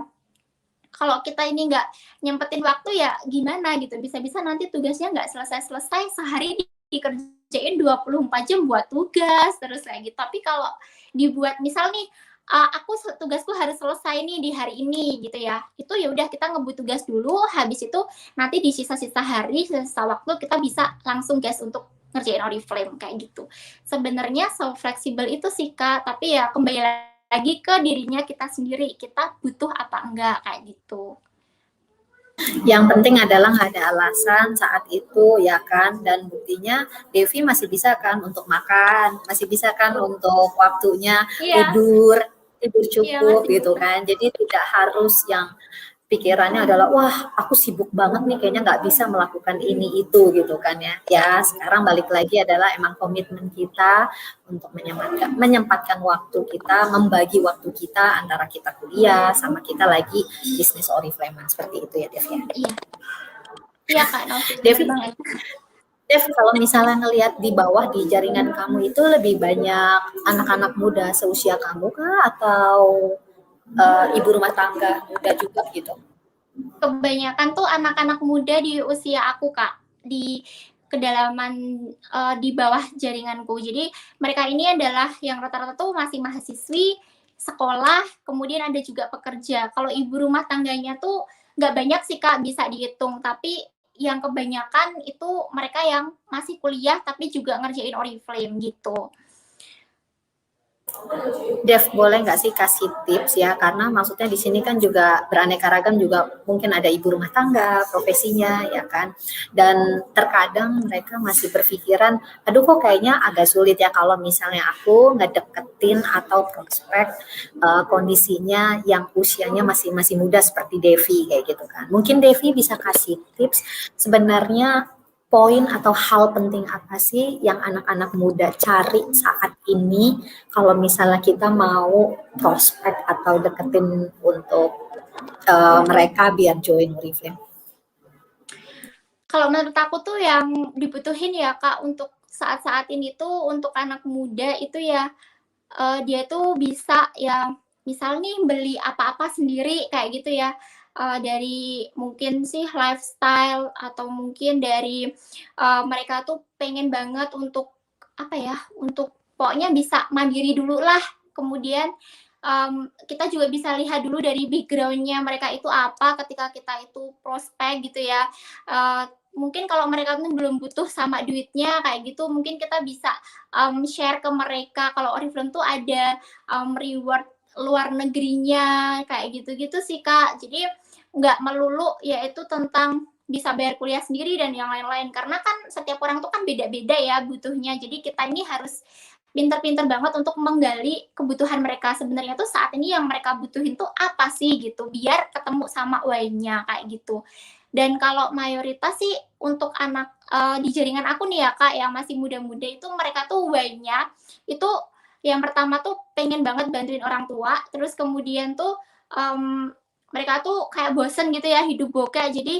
kalau kita ini nggak nyempetin waktu ya gimana gitu bisa-bisa nanti tugasnya nggak selesai-selesai sehari dikerjain 24 jam buat tugas terus kayak gitu tapi kalau dibuat misal nih aku tugasku harus selesai nih di hari ini gitu ya itu ya udah kita ngebut tugas dulu habis itu nanti di sisa-sisa hari sisa waktu kita bisa langsung gas untuk ngerjain Oriflame kayak gitu sebenarnya so fleksibel itu sih Kak tapi ya kembali lagi ke dirinya kita sendiri kita butuh apa enggak kayak gitu. Yang penting adalah nggak ada alasan saat itu ya kan, dan buktinya Devi masih bisa kan untuk makan, masih bisa kan untuk waktunya Iya, tidur, tidur iya cukup masih gitu bisa. kan. Jadi tidak harus yang pikirannya adalah wah aku sibuk banget nih kayaknya nggak bisa melakukan ini itu gitu kan ya. Ya sekarang balik lagi adalah emang komitmen kita untuk menyempatkan waktu kita, membagi waktu kita antara kita kuliah sama kita lagi bisnis Oriflame seperti itu ya Dev ya. Iya, iya Kak Novi, bener Devi, banget. Dev, kalau misalnya ngelihat di bawah di jaringan kamu itu lebih banyak anak-anak muda seusia kamu kah atau ibu rumah tangga muda juga gitu? Kebanyakan tuh anak-anak muda di usia aku Kak, di kedalaman di bawah jaringanku. Jadi mereka ini adalah yang rata-rata tuh masih mahasiswi, sekolah, kemudian ada juga pekerja. Kalau ibu rumah tangganya tuh nggak banyak sih Kak, bisa dihitung. Tapi yang kebanyakan itu mereka yang masih kuliah tapi juga ngerjain Oriflame gitu. Dev, boleh nggak sih kasih tips ya? Karena maksudnya di sini kan juga beraneka ragam juga mungkin ada ibu rumah tangga, profesinya ya kan. Dan terkadang mereka masih berpikiran, aduh kok kayaknya agak sulit ya kalau misalnya aku ngedeketin atau prospek kondisinya yang usianya masih masih muda seperti Devi kayak gitu kan. Mungkin Devi bisa kasih tips sebenarnya poin atau hal penting apa sih yang anak-anak muda cari saat ini kalau misalnya kita mau prospek atau deketin untuk mereka biar join Oriflame? Kalau menurut aku tuh yang dibutuhin ya Kak untuk saat-saat ini tuh untuk anak muda itu ya dia tuh bisa ya misal nih beli apa-apa sendiri kayak gitu ya dari mungkin sih lifestyle atau mungkin dari mereka tuh pengen banget untuk apa ya untuk pokoknya bisa mandiri dulu lah kemudian kita juga bisa lihat dulu dari backgroundnya mereka itu apa ketika kita itu prospek gitu ya mungkin kalau mereka tuh belum butuh sama duitnya kayak gitu mungkin kita bisa share ke mereka kalau Oriflame tuh ada reward luar negerinya kayak gitu-gitu sih Kak. Jadi nggak melulu yaitu tentang bisa bayar kuliah sendiri dan yang lain-lain. Karena kan setiap orang tuh kan beda-beda ya butuhnya. Jadi kita ini harus pinter-pinter banget untuk menggali kebutuhan mereka. Sebenarnya tuh saat ini yang mereka butuhin tuh apa sih gitu, biar ketemu sama why-nya kayak gitu. Dan kalau mayoritas sih untuk anak di jaringan aku nih ya Kak, yang masih muda-muda itu mereka tuh why-nya itu yang pertama tuh pengen banget bantuin orang tua, terus kemudian tuh mereka tuh kayak bosen gitu ya hidup bokeh, jadi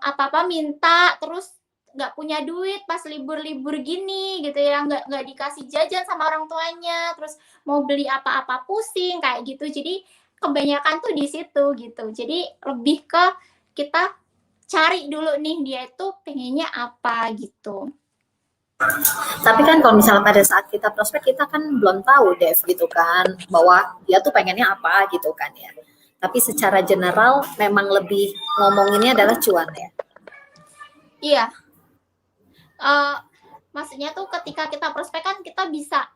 apa-apa minta, terus nggak punya duit pas libur-libur gini gitu ya, nggak dikasih jajan sama orang tuanya, terus mau beli apa-apa pusing kayak gitu. Jadi kebanyakan tuh di situ gitu. Jadi lebih ke kita cari dulu nih dia itu pengennya apa gitu. Tapi kan kalau misalnya pada saat kita prospek, kita kan belum tahu, Dev, gitu kan, bahwa dia tuh pengennya apa gitu kan ya. Tapi secara general memang lebih ngomonginnya adalah cuan ya. Iya. Maksudnya tuh ketika kita prospek kan kita bisa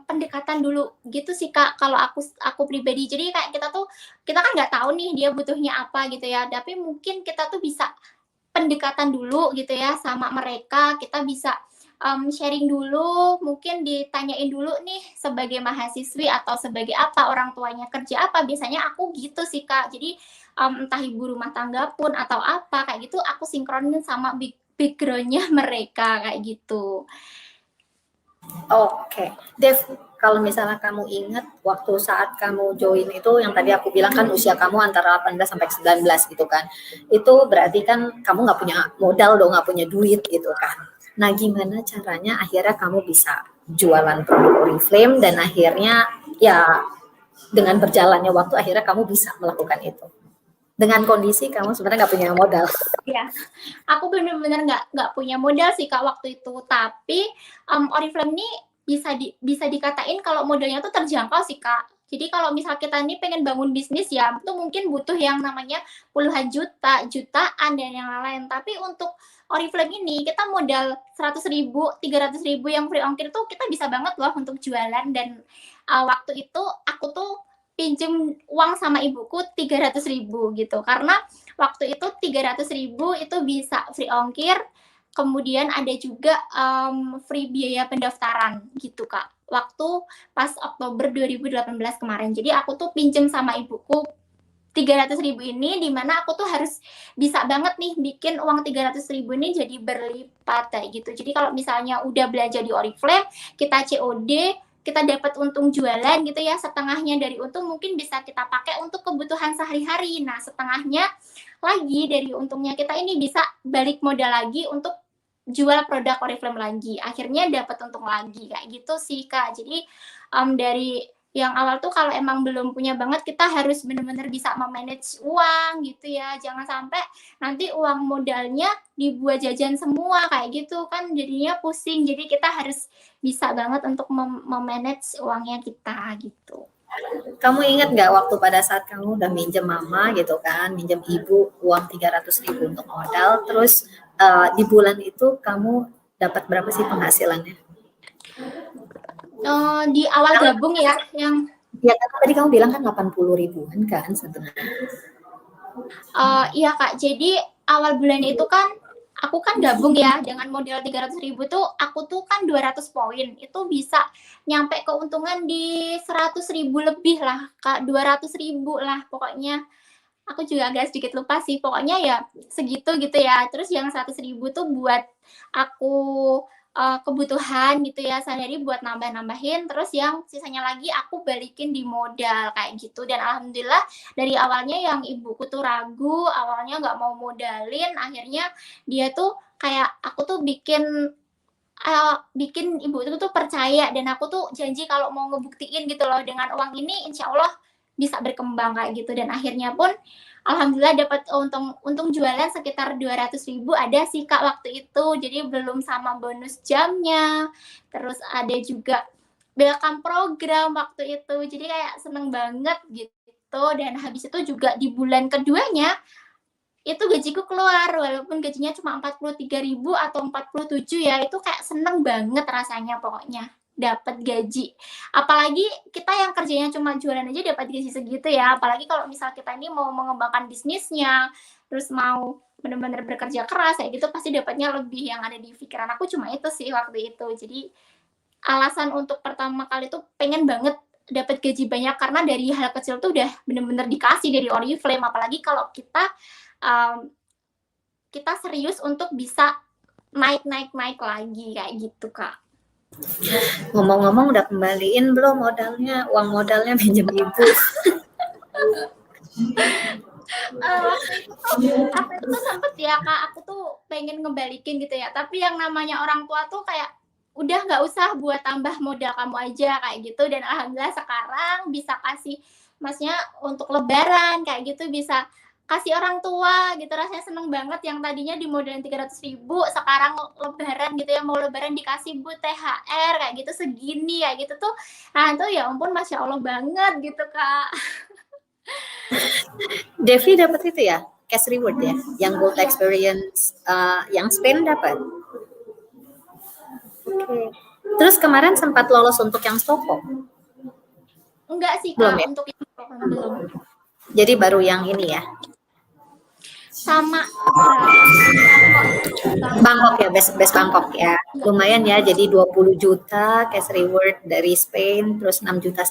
pendekatan dulu gitu sih Kak, kalau aku pribadi. Jadi kayak kita kan nggak tahu nih dia butuhnya apa gitu ya, tapi mungkin kita tuh bisa pendekatan dulu gitu ya sama mereka. Kita bisa sharing dulu, mungkin ditanyain dulu nih sebagai mahasiswi atau sebagai apa, orang tuanya kerja apa. Biasanya aku gitu sih Kak. Jadi entah ibu rumah tangga pun atau apa kayak gitu, aku sinkronin sama background-nya mereka kayak gitu. Oke, Dev, kalau misalnya kamu ingat waktu saat kamu join itu yang tadi aku bilang kan usia kamu antara 18 sampai 19 gitu kan. Itu berarti kan kamu nggak punya modal dong, nggak punya duit gitu kan. Nah, gimana caranya akhirnya kamu bisa jualan produk Oriflame dan akhirnya ya dengan berjalannya waktu akhirnya kamu bisa melakukan itu. Dengan kondisi kamu sebenarnya nggak punya modal. Ya, aku bener-bener nggak punya modal sih Kak waktu itu. Tapi Oriflame ini bisa dikatain kalau modalnya tuh terjangkau sih Kak. Jadi kalau misal kita ini pengen bangun bisnis ya, itu mungkin butuh yang namanya puluhan juta, jutaan dan yang lain-lain. Tapi untuk Oriflame ini kita modal 100.000, 300.000 yang free ongkir tuh kita bisa banget loh untuk jualan. Dan waktu itu aku tuh pinjem uang sama ibuku 300.000 gitu. Karena waktu itu 300.000 itu bisa free ongkir, kemudian ada juga free biaya pendaftaran gitu Kak. Waktu pas Oktober 2018 kemarin. Jadi aku tuh pinjem sama ibuku 300.000 ini, dimana aku tuh harus bisa banget nih bikin uang 300.000 ini jadi berlipat kayak gitu. Jadi kalau misalnya udah belanja di Oriflame, kita COD, kita dapat untung jualan gitu ya, setengahnya dari untung mungkin bisa kita pakai untuk kebutuhan sehari-hari. Nah, setengahnya lagi dari untungnya kita ini bisa balik modal lagi untuk jual produk Oriflame lagi. Akhirnya dapat untung lagi kayak gitu sih Kak. Jadi dari yang awal tuh kalau emang belum punya banget, kita harus benar-benar bisa memanage uang gitu ya. Jangan sampai nanti uang modalnya dibuat jajan semua kayak gitu kan jadinya pusing. Jadi kita harus bisa banget untuk memanage uangnya kita gitu. Kamu ingat nggak waktu pada saat kamu udah minjem mama gitu kan, minjem ibu uang 300.000 untuk modal, terus di bulan itu kamu dapat berapa sih penghasilannya? Di awal gabung ya, yang ya kan tadi kamu bilang kan 80 ribuan kan sebenarnya. Iya Kak, jadi awal bulan itu kan aku kan gabung ya dengan modal 300.000 tuh, aku tuh kan 200 poin, itu bisa nyampe keuntungan di 100.000 lebih lah Kak, 200.000 lah pokoknya. Aku juga agak sedikit lupa sih, pokoknya ya segitu gitu ya. Terus yang 100.000 tuh buat aku kebutuhan gitu ya sehari-hari buat nambah-nambahin, terus yang sisanya lagi aku balikin di modal kayak gitu. Dan alhamdulillah dari awalnya yang ibuku tuh ragu, awalnya nggak mau modalin, akhirnya dia tuh kayak aku tuh bikin ibu itu tuh percaya, dan aku tuh janji kalau mau ngebuktiin gitu loh dengan uang ini insya Allah bisa berkembang kayak gitu. Dan akhirnya pun alhamdulillah dapat untung jualan sekitar 200.000 ada sih Kak waktu itu. Jadi belum sama bonus jamnya, terus ada juga welcome program waktu itu. Jadi kayak seneng banget gitu. Dan habis itu juga di bulan keduanya itu gajiku keluar, walaupun gajinya cuma 43.000 atau 47 ya, itu kayak seneng banget rasanya pokoknya dapat gaji. Apalagi kita yang kerjanya cuma jualan aja dapat gaji segitu ya. Apalagi kalau misal kita ini mau mengembangkan bisnisnya, terus mau benar-benar bekerja keras kayak gitu pasti dapatnya lebih. Yang ada di pikiran aku cuma itu sih waktu itu. Jadi alasan untuk pertama kali tuh pengen banget dapat gaji banyak karena dari hal kecil tuh udah bener-bener dikasih dari Oriflame. Apalagi kalau kita serius untuk bisa naik lagi kayak gitu Kak. Ngomong-ngomong udah kembaliin belum modalnya? Uang modalnya pinjam ibu. Waktu itu tuh sempet ya Kak, aku tuh pengen ngebalikin gitu ya. Tapi yang namanya orang tua tuh kayak udah nggak usah buat tambah modal kamu aja kayak gitu. Dan alhamdulillah sekarang bisa kasih, maksudnya untuk lebaran kayak gitu bisa kasih orang tua gitu, rasanya seneng banget. Yang tadinya di modalin 300.000 sekarang lebaran gitu ya, mau lebaran dikasih Bu THR kayak gitu segini kayak gitu tuh. Nah itu ya ampun Masya Allah banget gitu Kak. Devi dapat itu ya, cash reward ya, yang Gold Experience, yang Spain dapat. Oke. Terus kemarin sempat lolos untuk yang Stockholm? Enggak sih Kak, belum ya? untuk yang Stockholm belum. Jadi baru yang ini ya? Sama Bangkok ya, best Bangkok ya. Lumayan ya, jadi 20 juta cash reward dari Spain, terus 6,5 juta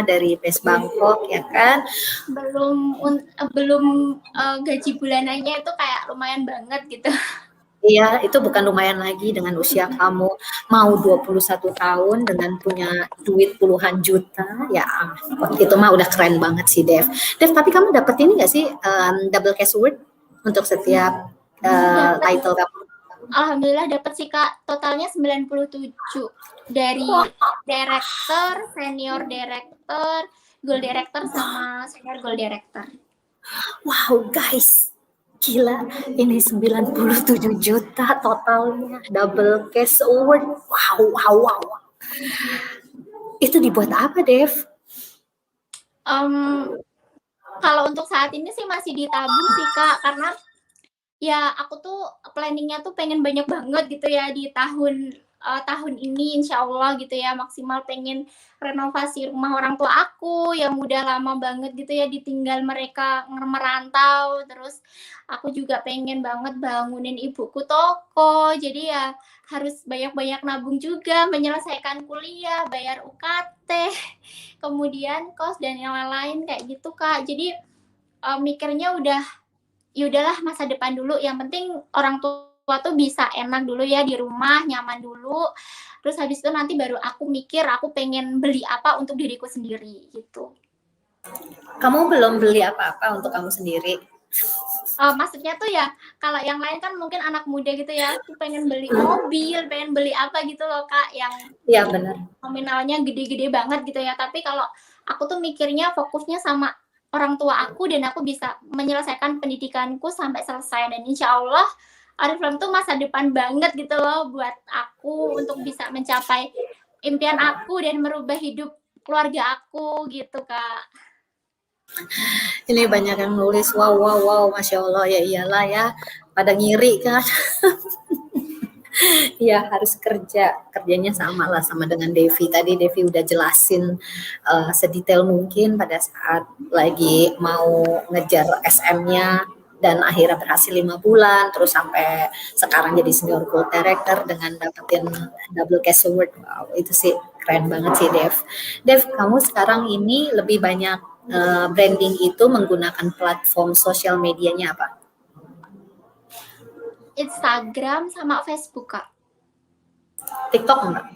dari best Bangkok ya kan? Belum gaji bulanannya itu kayak lumayan banget gitu. Iya, itu bukan lumayan lagi dengan usia kamu mau 21 tahun dengan punya duit puluhan juta, ya itu mah udah keren banget sih Dev. Dev, tapi kamu dapet ini nggak sih double cash reward untuk setiap title kamu? Alhamdulillah dapat sih Kak, totalnya 97 dari director, senior director, gold director sama senior gold director. Wow guys, gila, ini 97 juta totalnya double cash award. Wow. Itu dibuat apa, Dev? Kalau untuk saat ini sih masih ditabung sih Kak, karena ya aku tuh planningnya tuh pengen banyak banget gitu ya di tahun ini insya Allah gitu ya, maksimal pengen renovasi rumah orang tua aku yang udah lama banget gitu ya ditinggal mereka merantau. Terus aku juga pengen banget bangunin ibuku toko, jadi ya harus banyak-banyak nabung juga, menyelesaikan kuliah, bayar UKT, kemudian kos dan yang lain-lain kayak gitu Kak. Jadi mikirnya udah ya udahlah masa depan dulu, yang penting orang tua tuh bisa enak dulu ya di rumah, nyaman dulu. Terus habis itu nanti baru aku mikir aku pengen beli apa untuk diriku sendiri gitu. Kamu belum beli apa-apa untuk kamu sendiri? Maksudnya tuh ya kalau yang lain kan mungkin anak muda gitu ya, tuh pengen beli mobil, pengen beli apa gitu loh Kak, yang ya benar, nominalnya gede-gede banget gitu ya. Tapi kalau aku tuh mikirnya fokusnya sama orang tua aku dan aku bisa menyelesaikan pendidikanku sampai selesai, dan insya Allah Oriflame tuh masa depan banget gitu loh buat aku untuk bisa mencapai impian aku dan merubah hidup keluarga aku gitu Kak. Ini banyak yang nulis wow, Masya Allah, ya iyalah ya, pada ngiri kan. Ya harus kerjanya sama lah sama dengan Devi. Tadi Devi udah jelasin sedetail mungkin pada saat lagi mau ngejar SM-nya dan akhirnya berhasil 5 bulan, terus sampai sekarang jadi senior gold director dengan dapetin double cash award. Wow, itu sih keren banget sih Dev. Dev, kamu sekarang ini lebih banyak branding itu menggunakan platform sosial medianya apa? Instagram sama Facebook Kak. TikTok enggak?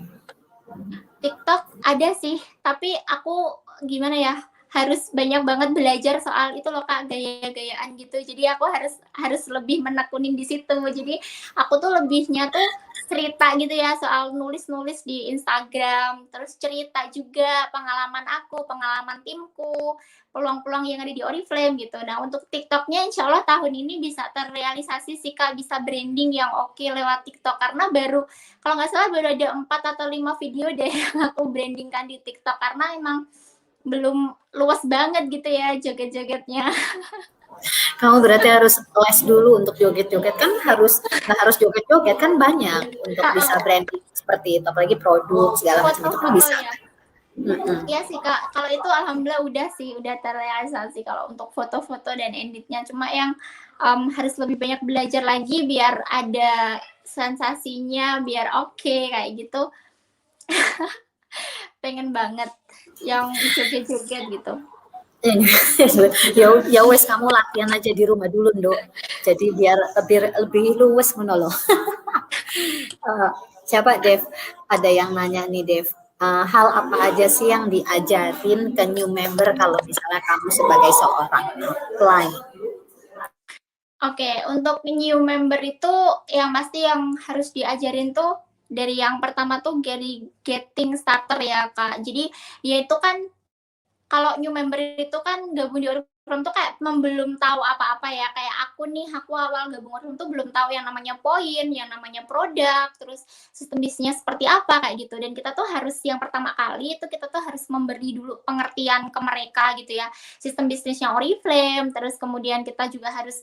TikTok ada sih, tapi aku gimana ya, harus banyak banget belajar soal itu loh Kak, gaya-gayaan gitu. Jadi aku harus lebih menekunin di situ. Jadi aku tuh lebihnya tuh cerita gitu ya, soal nulis-nulis di Instagram, terus cerita juga pengalaman aku, pengalaman timku, peluang-peluang yang ada di Oriflame gitu. Nah untuk TikToknya insya Allah tahun ini bisa terrealisasi sih Kak, bisa branding yang oke lewat TikTok, karena kalau nggak salah baru ada 4 atau 5 video deh yang aku brandingkan di TikTok, karena emang belum luas banget gitu ya joget-jogetnya. Kamu berarti harus les dulu untuk joget-joget, kan nggak harus joget-joget, kan banyak untuk bisa branding seperti itu, apalagi produk segala macam itu kan Foto-foto bisa. ya. Iya sih Kak, kalau itu alhamdulillah udah terrealisasi kalau untuk foto-foto dan editnya. Cuma yang harus lebih banyak belajar lagi biar ada sensasinya, biar oke kayak gitu. Pengen banget yang joget-joget gitu. Ya wes, kamu latihan aja di rumah dulu, Nduk. Jadi biar lebih luwes menolong. Siapa Dev? Ada yang nanya nih Dev. Hal apa aja sih yang diajarin ke new member kalau misalnya kamu sebagai seorang apply? Oke, untuk new member itu yang pasti yang harus diajarin tuh dari yang pertama tuh dari getting starter ya Kak. Jadi ya itu kan kalau new member itu kan gabung di Oriflame tuh kayak belum tahu apa-apa ya. Kayak aku awal gabung Oriflame tuh belum tahu yang namanya poin, yang namanya produk, terus sistem bisnisnya seperti apa kayak gitu. Dan kita tuh harus yang pertama kali itu kita tuh harus memberi dulu pengertian ke mereka gitu ya. Sistem bisnisnya Oriflame, terus kemudian kita juga harus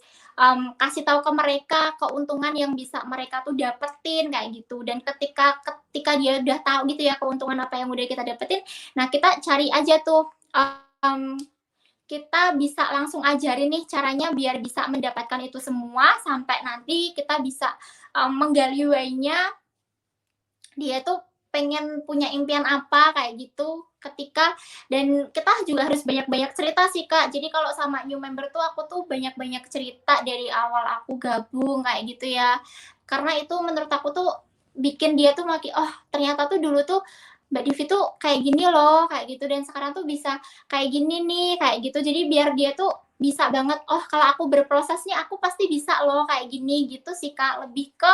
kasih tahu ke mereka keuntungan yang bisa mereka tuh dapetin kayak gitu. Dan ketika dia udah tahu gitu ya keuntungan apa yang udah kita dapetin, nah kita cari aja tuh kita bisa langsung ajarin nih caranya biar bisa mendapatkan itu semua sampai nanti kita bisa menggali why-nya dia tuh pengen punya impian apa kayak gitu ketika, dan kita juga harus banyak-banyak cerita sih Kak. Jadi kalau sama new member tuh aku tuh banyak-banyak cerita dari awal aku gabung kayak gitu ya. Karena itu menurut aku tuh bikin dia tuh makin oh ternyata tuh dulu tuh Mbak Divi tuh kayak gini loh, kayak gitu, dan sekarang tuh bisa kayak gini nih, kayak gitu. Jadi biar dia tuh bisa banget, oh kalau aku berproses nih aku pasti bisa loh kayak gini gitu sih Kak. Lebih ke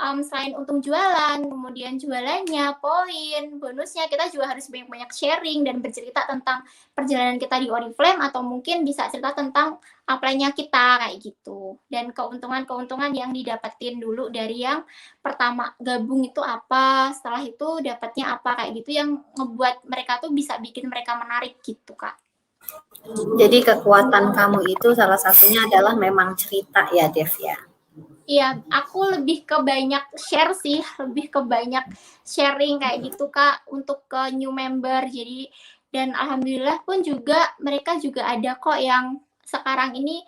selain untung jualan, kemudian jualannya, poin, bonusnya, kita juga harus banyak-banyak sharing dan bercerita tentang perjalanan kita di Oriflame atau mungkin bisa cerita tentang apply-nya kita kayak gitu. Dan keuntungan-keuntungan yang didapetin dulu dari yang pertama gabung itu apa, setelah itu dapatnya apa kayak gitu yang ngebuat mereka tuh bisa bikin mereka menarik gitu, Kak. Jadi kekuatan kamu itu salah satunya adalah memang cerita ya Dev ya. Iya, aku lebih ke banyak share sih, lebih ke banyak sharing kayak gitu Kak untuk ke new member. Jadi dan alhamdulillah pun juga mereka juga ada kok yang sekarang ini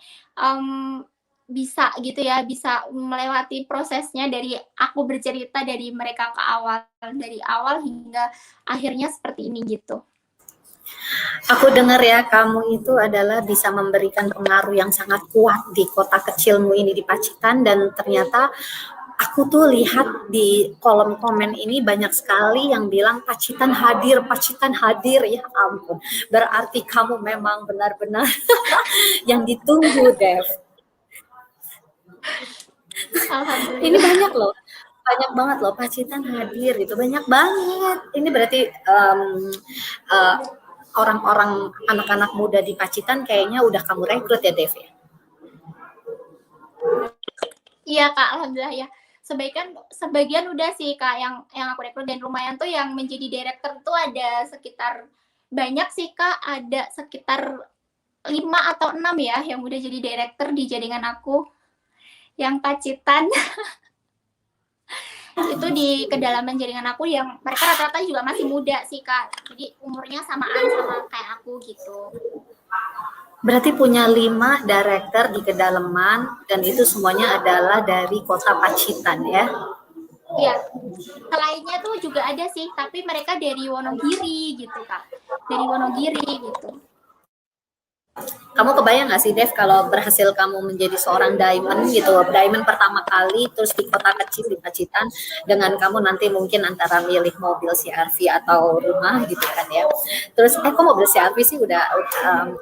bisa gitu ya, bisa melewati prosesnya dari aku bercerita dari mereka dari awal hingga akhirnya seperti ini gitu. Aku dengar ya, kamu itu adalah bisa memberikan pengaruh yang sangat kuat di kota kecilmu ini di Pacitan, dan ternyata aku tuh lihat di kolom komen ini banyak sekali yang bilang Pacitan hadir, ya ampun. Berarti kamu memang benar-benar yang ditunggu, Dev. Ini banyak loh. Banyak banget loh Pacitan hadir itu, banyak banget. Ini berarti orang-orang anak-anak muda di Pacitan kayaknya udah kamu rekrut ya Dev ya? Iya Kak, alhamdulillah ya. Sebagian udah sih Kak yang aku rekrut, dan lumayan tuh yang menjadi director tuh ada sekitar banyak sih Kak, ada sekitar 5 atau 6 ya yang udah jadi director di jaringan aku yang Pacitan. Itu di kedalaman jaringan aku yang mereka rata-rata juga masih muda sih Kak. Jadi umurnya samaan sama kayak aku gitu. Berarti punya 5 director di kedalaman, dan itu semuanya adalah dari kota Pacitan ya? Iya. Selainnya tuh juga ada sih, tapi mereka dari Wonogiri gitu Kak. Dari Wonogiri gitu. Kamu kebayang gak sih Dev kalau berhasil kamu menjadi seorang diamond gitu, diamond pertama kali terus di kota kecil di Pacitan, dengan kamu nanti mungkin antara milih mobil CR-V atau rumah gitu kan ya. Terus kok mobil CR-V sih udah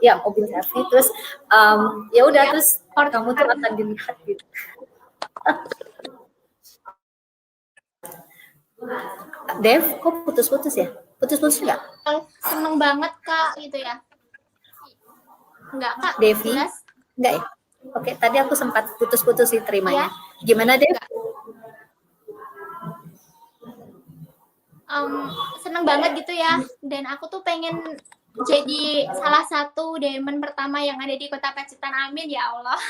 ya mobil CR-V, terus ya udah, terus kamu tuh akan dilihat gitu. Dev, kok putus-putus ya? Putus-putus nggak? Seneng banget Kak gitu ya. Enggak Kak, Devi? jelas. Enggak ya? Oke, tadi aku sempat putus-putus sih terimanya. Ya. Gimana Dev? Seneng banget gitu ya, dan aku tuh pengen jadi salah satu diamond pertama yang ada di Kota Pacitan. Amin ya Allah.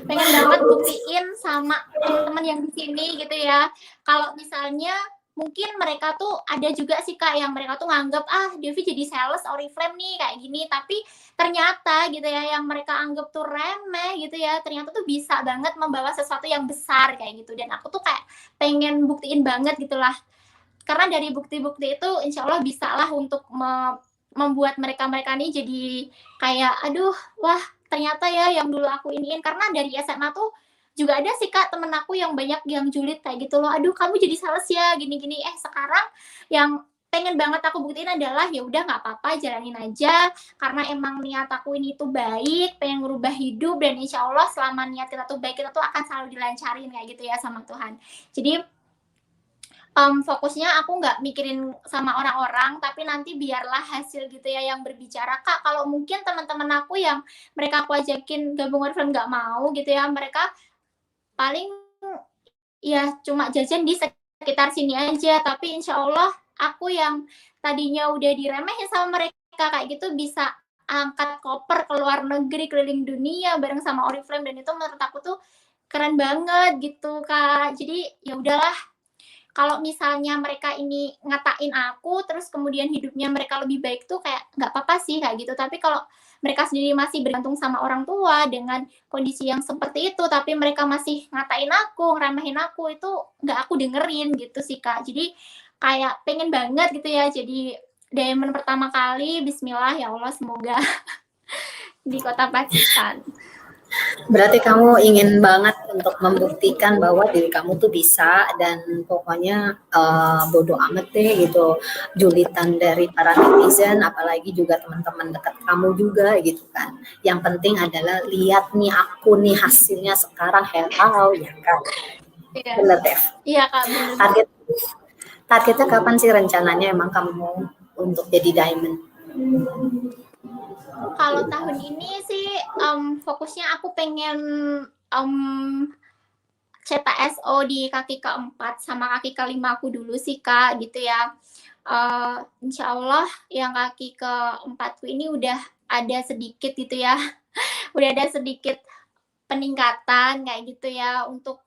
Pengen banget buktiin sama teman-teman yang di sini gitu ya. Kalau misalnya mungkin mereka tuh ada juga sih Kak yang mereka tuh nganggap Devi jadi sales Oriflame nih kayak gini, tapi ternyata gitu ya yang mereka anggap tuh remeh gitu ya, ternyata tuh bisa banget membawa sesuatu yang besar kayak gitu. Dan aku tuh kayak pengen buktiin banget gitulah. Karena dari bukti-bukti itu insya Allah bisa lah untuk membuat mereka-mereka ini jadi kayak aduh wah ternyata ya yang dulu aku iniin. Karena dari SMA tuh juga ada sih Kak temen aku yang banyak yang julid kayak gitu loh, aduh kamu jadi sales ya gini-gini. Sekarang yang pengen banget aku buktiin adalah ya udah nggak apa-apa jalanin aja karena emang niat aku ini tuh baik, pengen merubah hidup, dan insya Allah selama niat kita tuh baik kita tuh akan selalu dilancarin kayak gitu ya sama Tuhan. Jadi fokusnya aku nggak mikirin sama orang-orang, tapi nanti biarlah hasil gitu ya yang berbicara Kak. Kalau mungkin teman-teman aku yang mereka aku ajakin gabung Oriflame nggak mau gitu ya, mereka paling ya cuma jajan di sekitar sini aja, tapi insya Allah aku yang tadinya udah diremehin sama mereka kayak gitu bisa angkat koper ke luar negeri, keliling dunia bareng sama Oriflame, dan itu menurut aku tuh keren banget gitu Kak. Jadi ya udahlah, kalau misalnya mereka ini ngatain aku terus kemudian hidupnya mereka lebih baik tuh kayak nggak apa-apa sih kayak gitu. Tapi kalau mereka sendiri masih bergantung sama orang tua dengan kondisi yang seperti itu, tapi mereka masih ngatain aku, ngeremehin aku, itu nggak aku dengerin gitu sih Kak. Jadi kayak pengen banget gitu ya jadi diamond pertama kali. Bismillah ya Allah, semoga di Kota Pacitan. Berarti kamu ingin banget untuk membuktikan bahwa diri kamu tuh bisa, dan pokoknya bodo amat deh gitu julitan dari para netizen, apalagi juga teman-teman dekat kamu juga gitu kan. Yang penting adalah lihat nih aku nih hasilnya sekarang, hello ya kan. Iya. Bener Dev. Iya Kak, bener. Targetnya kapan sih rencananya emang kamu untuk jadi diamond? Kalau tahun ini sih fokusnya aku pengen cetak SO di kaki keempat sama kaki kelima aku dulu sih Kak gitu ya. Insya Allah yang kaki keempatku ini udah ada sedikit gitu ya, udah ada sedikit peningkatan kayak gitu ya untuk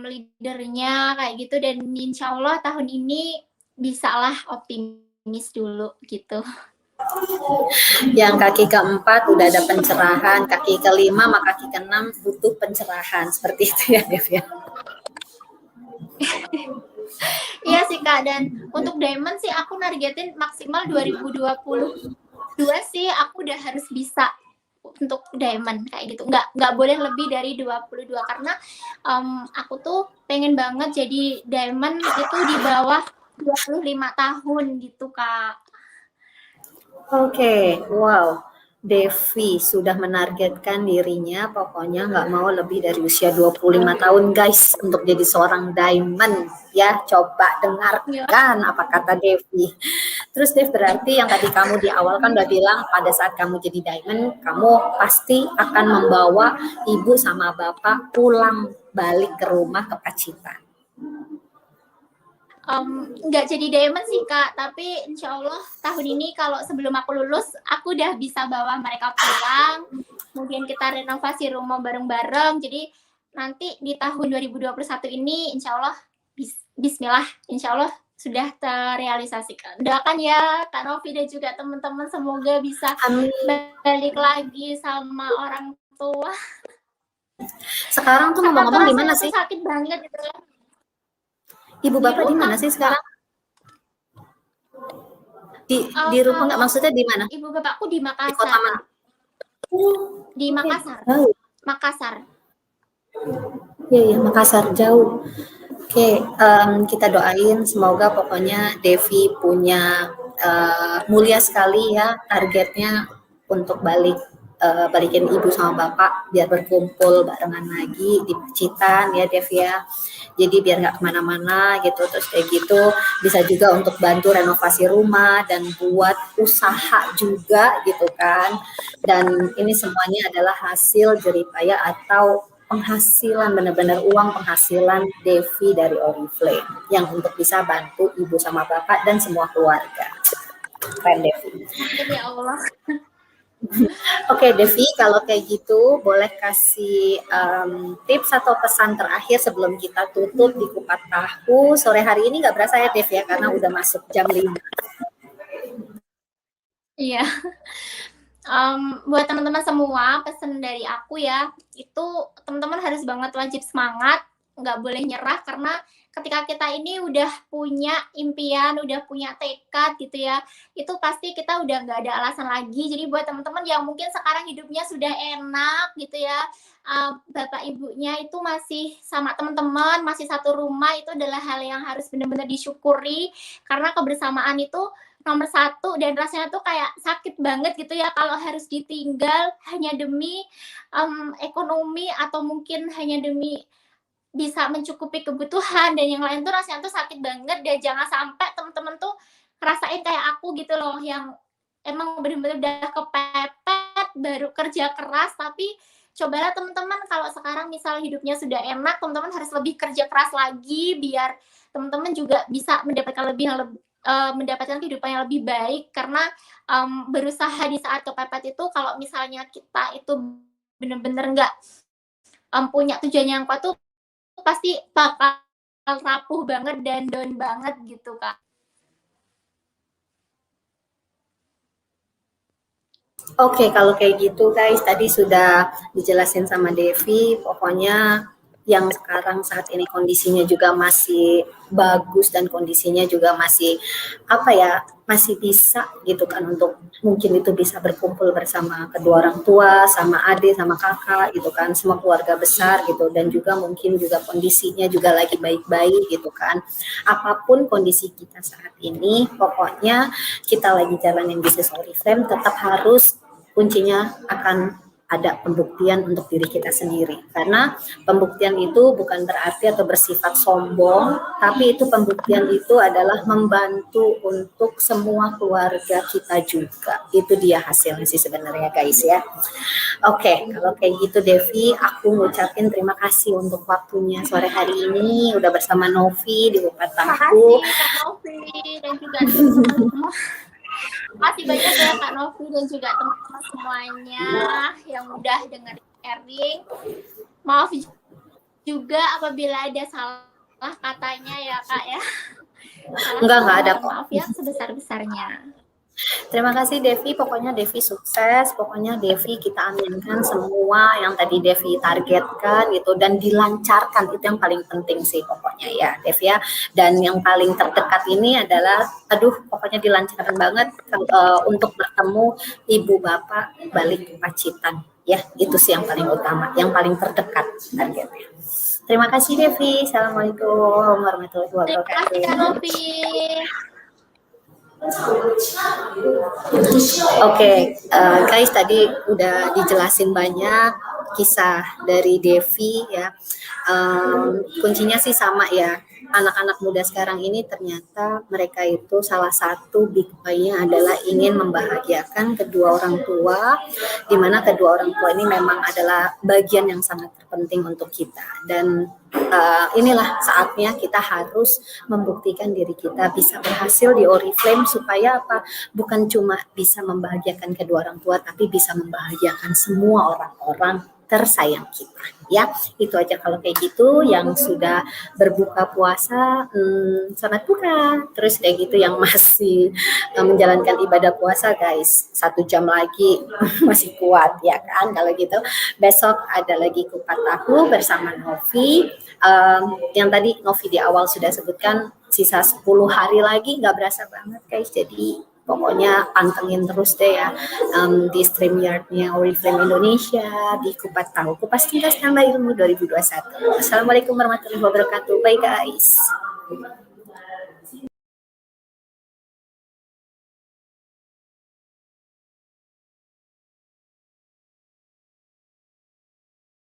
leadernya kayak gitu, dan insya Allah tahun ini bisalah optimis dulu gitu. Yang kaki keempat udah ada pencerahan, kaki kelima sama kaki keenam butuh pencerahan, seperti itu ya Dev ya. Iya sih Kak, dan untuk diamond sih aku nargetin maksimal 2022 sih aku udah harus bisa untuk diamond kayak gitu. Nggak boleh lebih dari 22 karena aku tuh pengen banget jadi diamond itu di bawah 25 tahun gitu Kak. Oke, wow. Devi sudah menargetkan dirinya pokoknya nggak mau lebih dari usia 25 tahun guys untuk jadi seorang diamond ya. Coba dengarkan apa kata Devi. Terus Dev, berarti yang tadi kamu di awal kan udah bilang pada saat kamu jadi diamond kamu pasti akan membawa ibu sama bapak pulang balik ke rumah ke Pacitan. Nggak jadi diamond sih Kak, tapi insya Allah tahun ini kalau sebelum aku lulus aku udah bisa bawa mereka pulang, kemudian kita renovasi rumah bareng-bareng. Jadi nanti di tahun 2021 ini insya Allah bismillah insya Allah sudah terrealisasikan. Doakan ya Kak Novi dan juga teman-teman, semoga bisa balik lagi sama orang tua. Sekarang tuh ngomong-ngomong di mana sih? Sakit banget gitu. Ibu bapak di mana sih sekarang? Di rumah nggak, maksudnya di mana? Ibu bapakku di Makassar. Di kota mana? Di Makassar. Makassar. Iya, Makassar jauh. Oke, kita doain semoga pokoknya Devi punya mulia sekali ya targetnya untuk balikin ibu sama bapak biar berkumpul barengan lagi di Pacitan ya Dev ya. Jadi biar nggak kemana-mana gitu, terus kayak gitu bisa juga untuk bantu renovasi rumah dan buat usaha juga gitu kan. Dan ini semuanya adalah hasil jeripaya atau penghasilan, benar-benar uang penghasilan Devi dari Oriflame yang untuk bisa bantu ibu sama bapak dan semua keluarga. Keren Devi. Amin ya Allah. Oke Devi, kalau kayak gitu boleh kasih tips atau pesan terakhir sebelum kita tutup di Kupat Tahu sore hari ini. Nggak berasa ya Devi ya, karena udah masuk jam 5. Iya. Buat teman-teman semua, pesan dari aku ya, itu teman-teman harus banget wajib semangat, nggak boleh nyerah, karena ketika kita ini udah punya impian, udah punya tekad gitu ya, itu pasti kita udah nggak ada alasan lagi. Jadi buat teman-teman yang mungkin sekarang hidupnya sudah enak gitu ya, bapak ibunya itu masih sama teman-teman, masih satu rumah, itu adalah hal yang harus benar-benar disyukuri, karena kebersamaan itu nomor satu, dan rasanya tuh kayak sakit banget gitu ya kalau harus ditinggal hanya demi ekonomi, atau mungkin hanya demi bisa mencukupi kebutuhan dan yang lain, tuh rasanya tuh sakit banget. Dan jangan sampai teman-teman tuh ngerasain kayak aku gitu loh, yang emang bener-bener udah kepepet baru kerja keras. Tapi cobalah teman-teman, kalau sekarang misal hidupnya sudah enak, teman-teman harus lebih kerja keras lagi biar teman-teman juga bisa mendapatkan kehidupan yang lebih baik. Karena berusaha di saat kepepet itu, kalau misalnya kita itu bener-bener nggak punya tujuan yang kuat tuh, pasti bakal rapuh banget dan down banget gitu Kak. Oke, kalau kayak gitu guys, tadi sudah dijelasin sama Devi, pokoknya yang sekarang saat ini kondisinya juga masih bagus dan kondisinya juga masih apa ya, masih bisa gitu kan untuk mungkin itu bisa berkumpul bersama kedua orang tua, sama adik, sama kakak gitu kan, semua keluarga besar gitu, dan juga mungkin juga kondisinya juga lagi baik-baik gitu kan. Apapun kondisi kita saat ini, pokoknya kita lagi jalanin bisnis Oriflame, tetap harus kuncinya akan ada pembuktian untuk diri kita sendiri. Karena pembuktian itu bukan berarti atau bersifat sombong, tapi itu pembuktian itu adalah membantu untuk semua keluarga kita juga. Itu dia hasilnya sih sebenarnya guys ya. Oke, kalau kayak gitu Devi, aku ngucapin terima kasih untuk waktunya sore hari ini udah bersama Novi di Kupat Tahu. Terima kasih Kak Novi dan juga teman-teman semua. Makasih banyak ya Kak Novi dan juga teman-teman semuanya yang udah dengerin sharing. Maaf juga apabila ada salah katanya ya Kak ya. Enggak ada kok. Maaf ya sebesar-besarnya. Terima kasih Devi, pokoknya Devi sukses, pokoknya Devi kita aminkan semua yang tadi Devi targetkan gitu dan dilancarkan, itu yang paling penting sih pokoknya ya Devi ya. Dan yang paling terdekat ini adalah, pokoknya dilancarkan banget untuk bertemu ibu bapak balik ke Pacitan ya, itu sih yang paling utama, yang paling terdekat targetnya. Terima kasih Devi, Assalamualaikum warahmatullahi wabarakatuh. Terima kasih Kak Novi. Oke, guys, tadi udah dijelasin banyak kisah dari Devi ya. Kuncinya sih sama ya. Anak-anak muda sekarang ini ternyata mereka itu salah satu big why-nya adalah ingin membahagiakan kedua orang tua, di mana kedua orang tua ini memang adalah bagian yang sangat terpenting untuk kita. Dan inilah saatnya kita harus membuktikan diri kita bisa berhasil di Oriflame supaya apa? Bukan cuma bisa membahagiakan kedua orang tua, tapi bisa membahagiakan semua orang-orang tersayang kita ya. Itu aja kalau kayak gitu. Yang sudah berbuka puasa selamat buka, terus kayak gitu yang masih menjalankan ibadah puasa guys, 1 jam lagi masih kuat ya kan. Kalau gitu besok ada lagi Kupat Tahu bersama Novi. Yang tadi Novi di awal sudah sebutkan sisa 10 hari lagi, nggak berasa banget guys. Jadi pokoknya pantengin terus deh ya di StreamYard-nya Oriflame Indonesia, di Kupat Tahu, Kupas Tuntas Tambah Ilmu 2021. Assalamualaikum warahmatullahi wabarakatuh. Bye guys.